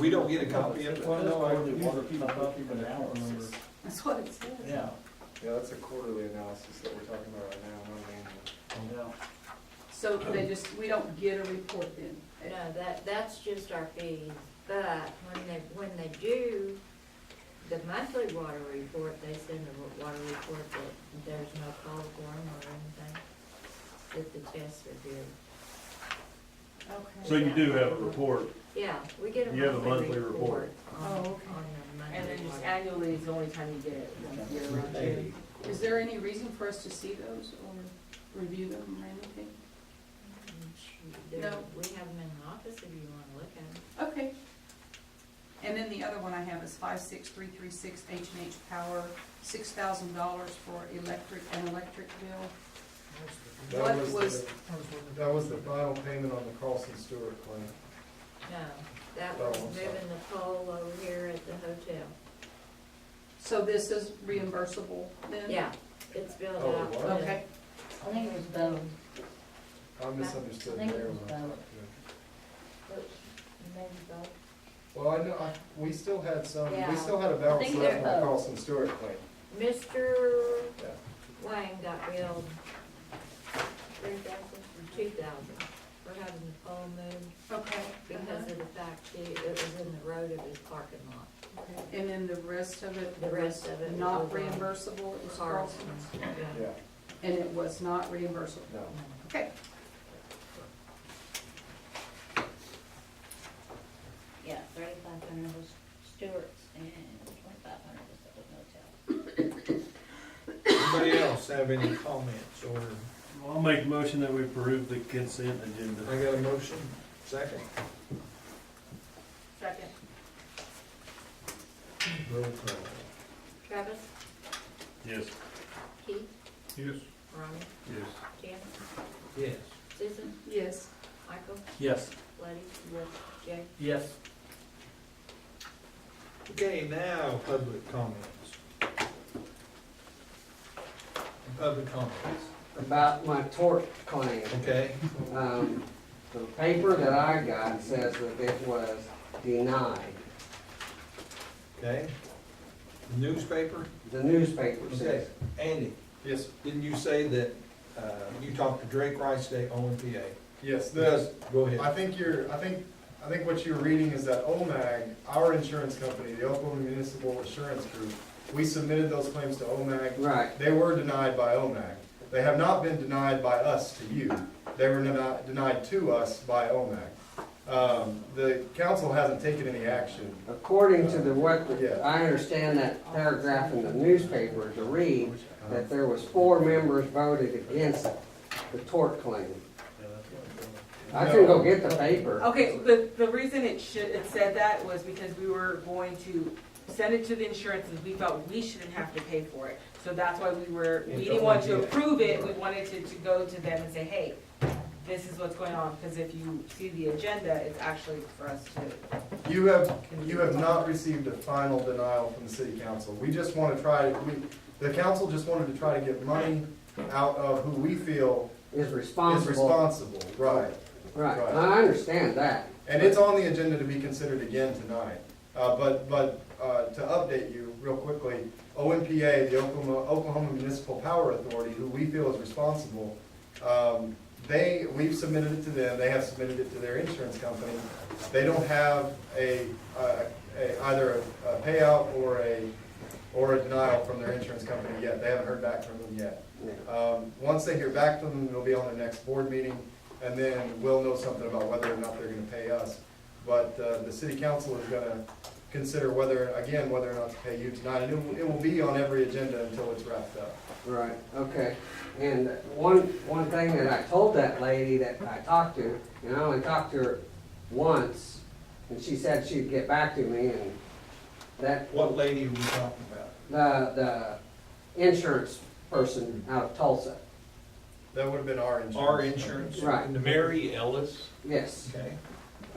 We don't get a copy of it? Well, no, I usually keep a copy, but I don't remember. That's what it says. Yeah. Yeah, that's a quarterly analysis that we're talking about right now, not an annual. So they just, we don't get a report then? No, that's just our fees, but when they do the monthly water report, they send a water report that there's no call for them or anything, that the tests are good. Okay. So you do have a report. Yeah, we get a You have a monthly monthly report on, Oh, on okay. the monthly And then just water. annually is the only time you get it, once a year around June. Is there any reason for us to see those or review them or anything? They're- No. We have them in the office if you wanna look at them. Okay. And then the other one I have is 56336 H&H Power, $6,000 for an electric bill. What was, That was the final payment on the Carlson Stewart claim. No, that Oh, was I'm sorry. moving the pole over here at the hotel. so this is reimbursable then? Yeah, it's built Oh, out. wow. Okay. I think it was both. I misunderstood I think it there was when I both. talked to him. Maybe both. Well, I know, we still had some, we Yeah. still had a balance think left on they're the both. Carlson Stewart claim. Mr. Yeah. Wayne got billed 3,000 or 2,000 for having the pole moved Okay. because of the fact it was in the road of his parking lot. Okay. And then the rest of it? The rest of it was Not on reimbursable, it was Carlson's? Carson's. Yeah, And it was not reimbursable? no. Okay. Yeah, 3,500 was Stewart's and 2,500 was the hotel. Anybody else have any comments or, I'll make a motion that we approve the consent agenda. I got a motion, second? Second. Roll call. Travis, Yes. Keith, Yes. Ronnie, Yes. Tim, Yes. Susan, Yes. Michael, Yes. Letty, Jay. Yes. Okay, now, public comments. Public comments, About my tort claim. okay? The paper that I got says that it was denied. Okay? Newspaper? The newspaper Okay, says. Andy, Yes, didn't you say that, you talked to Drake Rice today, OMPA? yes, Because, go ahead. I think what you're reading is that OMAG, our insurance company, the Oklahoma Municipal Assurance Group, we submitted those claims to OMAG. Right. They were denied by OMAG. They have not been denied by us to you. They were denied to us by OMAC. The council hasn't taken any action. According to Yeah. I understand that paragraph in the newspaper to read that there was 4 members voted against the tort claim. I can go get the paper. Okay, the reason it said that was because we were going to send it to the insurance and we felt we shouldn't have to pay for it. So that's why we didn't want to approve it, we wanted to go to them and say, hey, this is what's going on, because if you see the agenda, it's actually for us to. You have not received a final denial from the city council. We just want to the council just wanted to try to get money out of who we feel Is responsible. is responsible, right. Right, Right. I understand that. And it's on the agenda to be considered again tonight. But to update you real quickly, OMPA, the Oklahoma Municipal Power Authority, who we feel is responsible, we've submitted it to them, they have submitted it to their insurance company. They don't have either a payout or a denial from their insurance company yet. They haven't heard back from them yet. Once they hear back from them, it'll be on their next board meeting, and then we'll know something about whether or not they're gonna pay us. But the city council is gonna consider whether or not to pay you tonight, and it will be on every agenda until it's wrapped up. Right, okay. And one thing that I told that lady that I talked to, and I only talked to her once, and she said she'd get back to me, and that. What lady are we talking about? The insurance person out of Tulsa. That would have been our insurance. Our insurance? Right. Mary Ellis? Yes. Okay.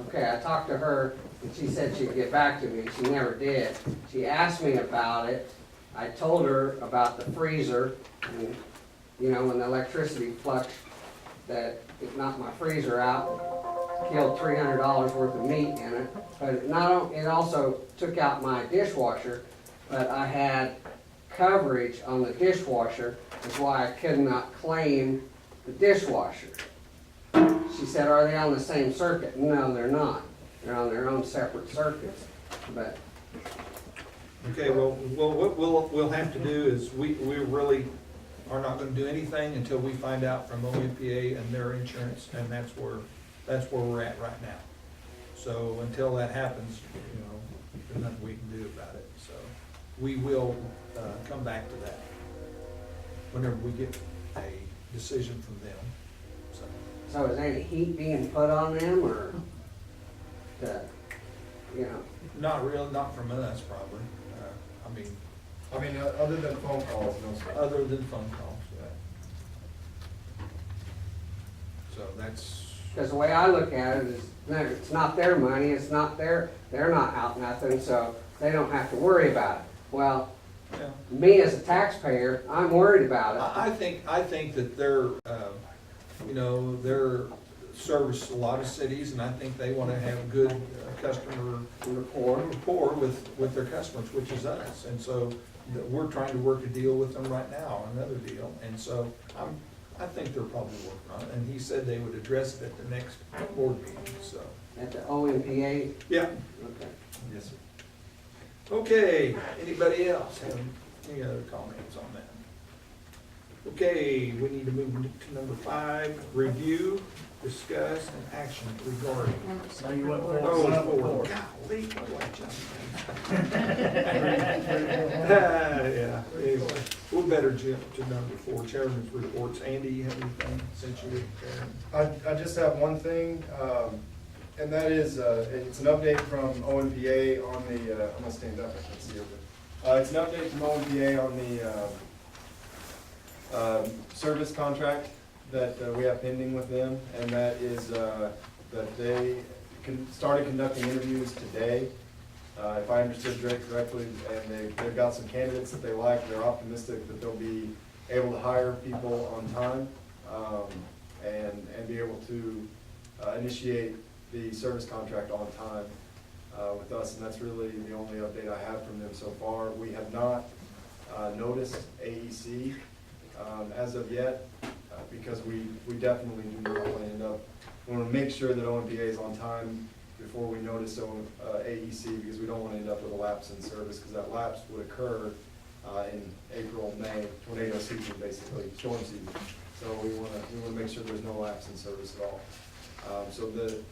Okay, I talked to her, and she said she'd get back to me, and she never did. She asked me about it. I told her about the freezer, and, you know, when the electricity flushed, that it knocked my freezer out, killed $300 worth of meat in it. But it also took out my dishwasher, but I had coverage on the dishwasher, that's why I could not claim the dishwasher. She said, are they on the same circuit? No, they're not. They're on their own separate circuits, but. Okay, well, what we'll have to do is, we really are not gonna do anything until we find out from OMPA and their insurance, and that's where we're at right now. So until that happens, you know, there's nothing we can do about it, so we will, come back to that whenever we get a decision from them, so. So is any heat being put on them, or, you know? Not from us, probably. Other than phone calls, no, sir. Other than phone calls, yeah. So that's. Because the way I look at it is, no, it's not their money, they're not out nothing, so they don't have to worry about it. Well, Yeah. me as a taxpayer, I'm worried about it. I think that they're, you know, they're service a lot of cities, and I think they want to have good customer rapport with their customers, which is us. And so we're trying to work a deal with them right now, another deal. And so I think they're probably working on it. And he said they would address it at the next board meeting, so. At the OMPA? Yeah. Okay. Yes, sir. Okay, anybody else have any other comments on that? Okay, we need to move to number 5, review, discuss, and action regarding. So you went for Oh, number 4. golly, what do I Yeah, anyway, we'll better jump to number 4, chairman's reports. Andy, you have anything since you were chairman? I just have one thing, and that is, it's an update from OMPA on the, I'm gonna stand up, I can't see it, but, it's an update from OMPA on the, service contract that we have pending with them, and that is, that they started conducting interviews today. If I understood Drake correctly, and they've got some candidates that they like, they're optimistic that they'll be able to hire people on time, and be able to initiate the service contract on time with us, and that's really the only update I have from them so far. We have not noticed AEC as of yet, because we definitely do not want to end up, we want to make sure that OMPA is on time before we notice AEC, because we don't want to end up with a lapse in service, because that lapse would occur in April, May, tornado season, basically, storm season. So we wanna make sure there's no lapse in service at all. So the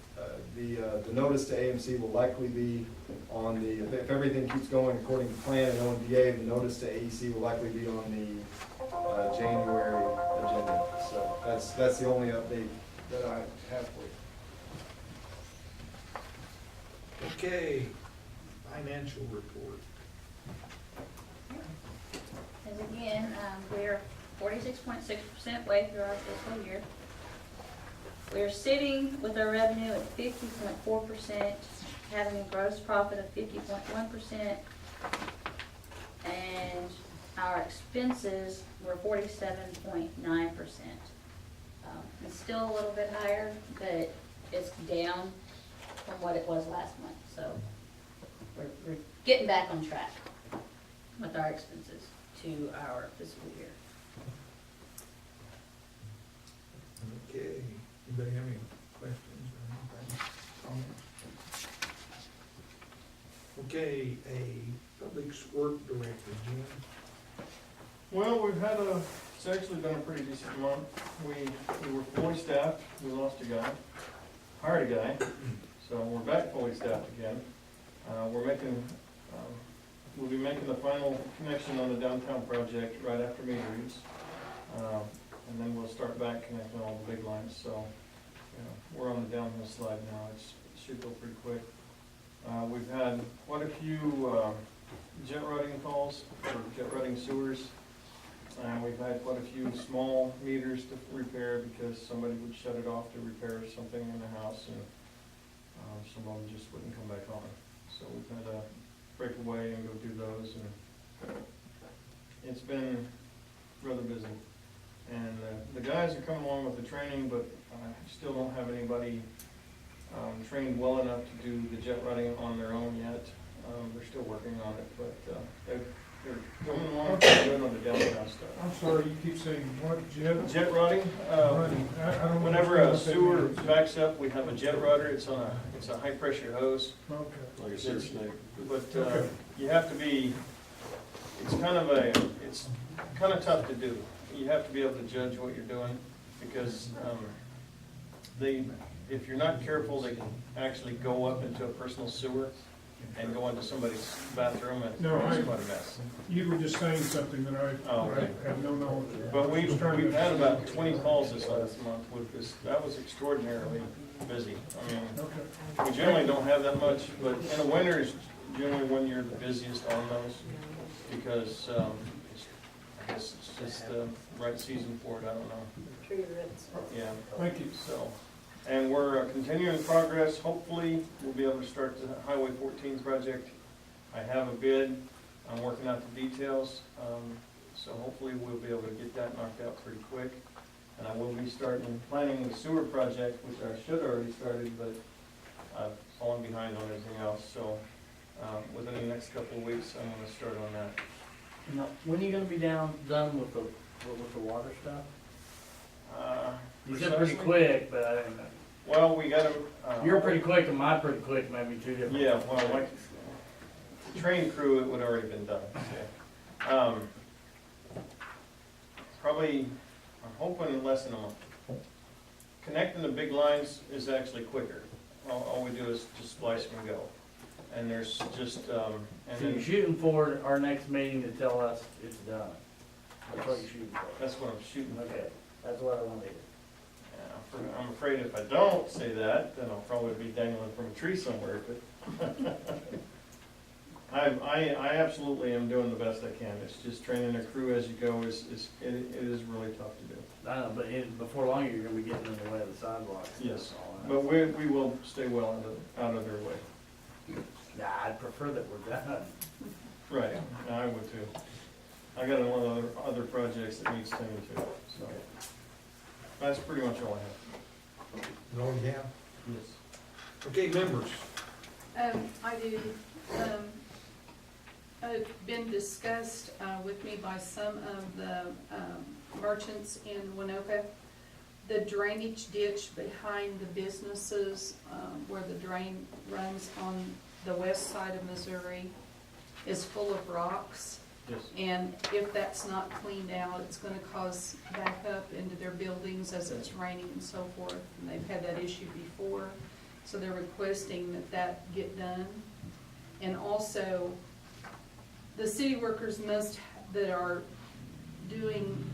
notice to AMC will likely be on the, if everything keeps going according to plan and ONDA, the notice to AEC will likely be on the January agenda. So that's the only update that I have for you. Okay, financial report. As again, we're 46.6% way through our fiscal year. We're sitting with our revenue at 50.4%, having a gross profit of 50.1%, and our expenses were 47.9%. It's still a little bit higher, but it's down from what it was last month. So we're getting back on track with our expenses to our fiscal year. Okay, anybody have any questions or anything? Comments? Okay, a public work director, Jim. Well, it's actually been a pretty decent month. We were fully staffed, we lost a guy, hired a guy, so we're back fully staffed again. We'll be making the final connection on the downtown project right after meter reads. And then we'll start back connecting all the big lines, so, we're on the downhill slide now, it should go pretty quick. We've had quite a few, jet routing calls for jet routing sewers. We've had quite a few small meters to repair because somebody would shut it off to repair something in the house, and, some of them just wouldn't come back on. So we've had to break away and go do those, and it's been rather busy. And the guys are coming along with the training, but I still don't have anybody trained well enough to do the jet routing on their own yet. They're still working on it, but they're going along pretty good on the downtown stuff. I'm sorry, you keep saying what, jet? Jet routing, I don't whenever a understand what that sewer means. backs up, we have a jet router. It's a high pressure hose. Okay. Like a sewer snake. But Okay. you have to be, it's kind of tough to do. You have to be able to judge what you're doing, because if you're not careful, they can actually go up into a personal sewer and go into somebody's bathroom, and No, it's quite a mess. You were just saying something that Oh, okay. I have no knowledge of. But I was just trying to we've had understand. about 20 calls this last month with this. That was extraordinarily busy. I mean, Okay. we generally don't have that much, but in the winter is generally when you're the busiest on those, because I guess it's just the right season for it, I don't know. Tree roots. Yeah. Thank you. So, and we're continuing progress. Hopefully, we'll be able to start the Highway 14 project. I have a bid. I'm working out the details. So hopefully, we'll be able to get that knocked out pretty quick. And I will be planning the sewer project, which I should have already started, but I've fallen behind on everything else. So, within the next couple of weeks, I'm gonna start on that. Now, when are you gonna be done with the water stuff? You said pretty Precisely. quick, but I didn't know. Well, we gotta. You're pretty quick and mine pretty quick, maybe two different. Yeah, well, like, the train crew, it would already been done. So, probably, I'm hoping in less than a month. Connecting the big lines is actually quicker. All we do is just splice and go. And there's just, So and you're then, shooting for our next meeting to tell us it's done. That's what you're shooting for. that's what I'm shooting for. Okay, that's what I want to hear. Yeah, I'm afraid if I don't say that, then I'll probably be dangling from a tree somewhere, but I absolutely am doing the best I can. It's just training a crew as you go it is really tough to do. I know, but before long, you're gonna be getting in the way of the sidewalks. Yes, All that. but we will stay well out of their way. Nah, I'd prefer that we're done. Right, I would too. I got a lot of other projects that needs tending to, so. That's pretty much all I have. Is that all you have? Yes. Okay, members. I do, been discussed, with me by some of the, merchants in Waynoka. The drainage ditch behind the businesses, where the drain runs on the west side of Missouri is full of rocks. Yes. And if that's not cleaned out, it's gonna cause backup into their buildings as it's raining and so forth. And they've had that issue before, so they're requesting that that get done. And also, the city workers that are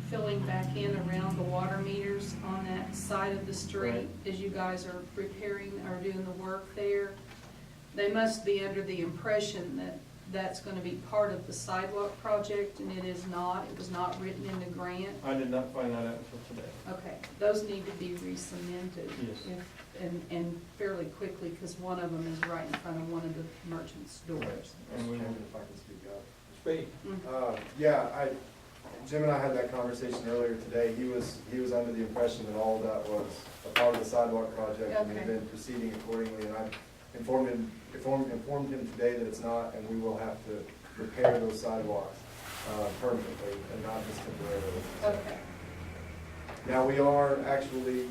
filling back in around the water meters on that side of the street, Right. as you guys are preparing or doing the work there, they must be under the impression that that's gonna be part of the sidewalk project, and it is not. It was not written in the grant. I did not find that out until today. Okay, those need to be re-cemented. Yes. And fairly quickly, because one of them is right in front of one of the merchants' doors. And we, If I can speak up. Speak. Yeah, Jim and I had that conversation earlier today. He was under the impression that all of that was a part of the sidewalk project and had Okay. been proceeding accordingly. And I informed him today that it's not, and we will have to repair those sidewalks permanently and not just temporarily. Okay. Now, we are actually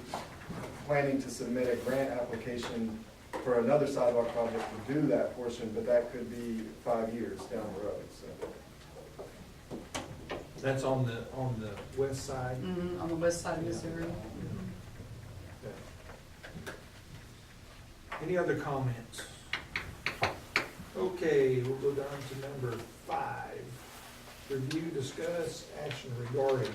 planning to submit a grant application for another sidewalk project to do that portion, but that could be 5 years down the road, so. That's on the west side. On the west side of Missouri. Any other comments? Okay, we'll go down to number 5. Review, discuss, action regarding.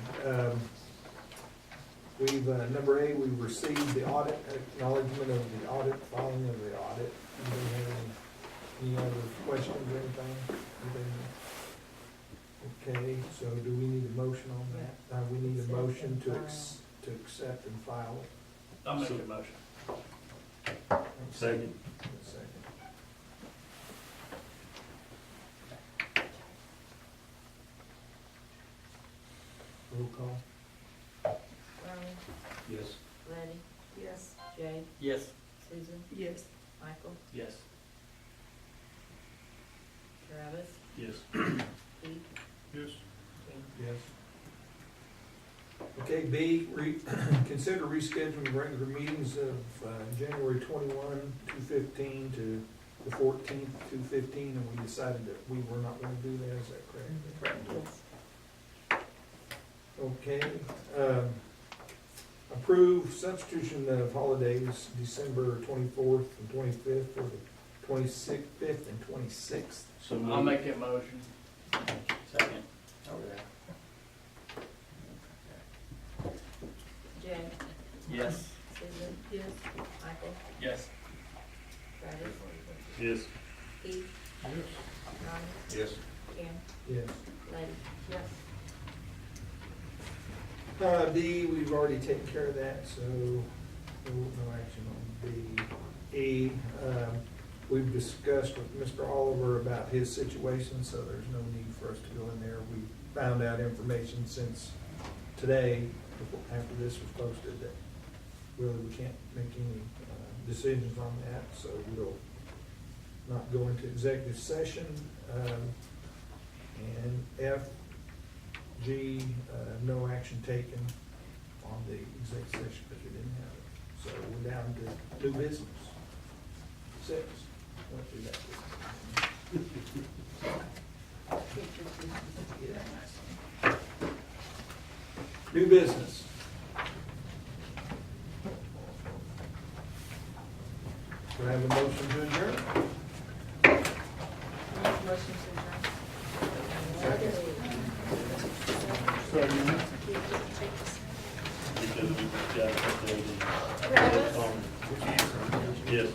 Number A, we've received the audit, acknowledgement of the audit, filing of the audit. Anybody have any other questions or anything? Okay, so do we need a motion on that? We need a motion to accept and file. I'll make a motion. Second. Second. Roll call. Ronnie, Yes. Letty, Yes. Jay, Yes. Susan, Yes. Michael, Yes. Travis, Yes. Keith, Yes. Jim. Yes. Okay, B, consider rescheduling regular meetings of January 21, 2015 to the 14th, 2015, and we decided that we were not going to do that, is that correct? Yes. Okay. Approve substitution of holidays, December 24th and 25th for the 25th and 26th. So I'll make that motion. Second. Over there. Jay, Yes. Susan, Yes. Michael, Yes. Travis, Yes. Keith, Ronnie, Yes. Jim, Yes. Letty. Yes. D, we've already taken care of that, so no action on B. E, we've discussed with Mr. Oliver about his situation, so there's no need for us to go in there. We found out information since today, after this was posted, that really we can't make any decisions on that, so we'll not go into executive session. And F, G, no action taken on the executive session because we didn't have it. So we're down to new business. 6. Let's do that. New business. Do I have a motion to adjourn? Motion to adjourn. Yes. Travis, Yes.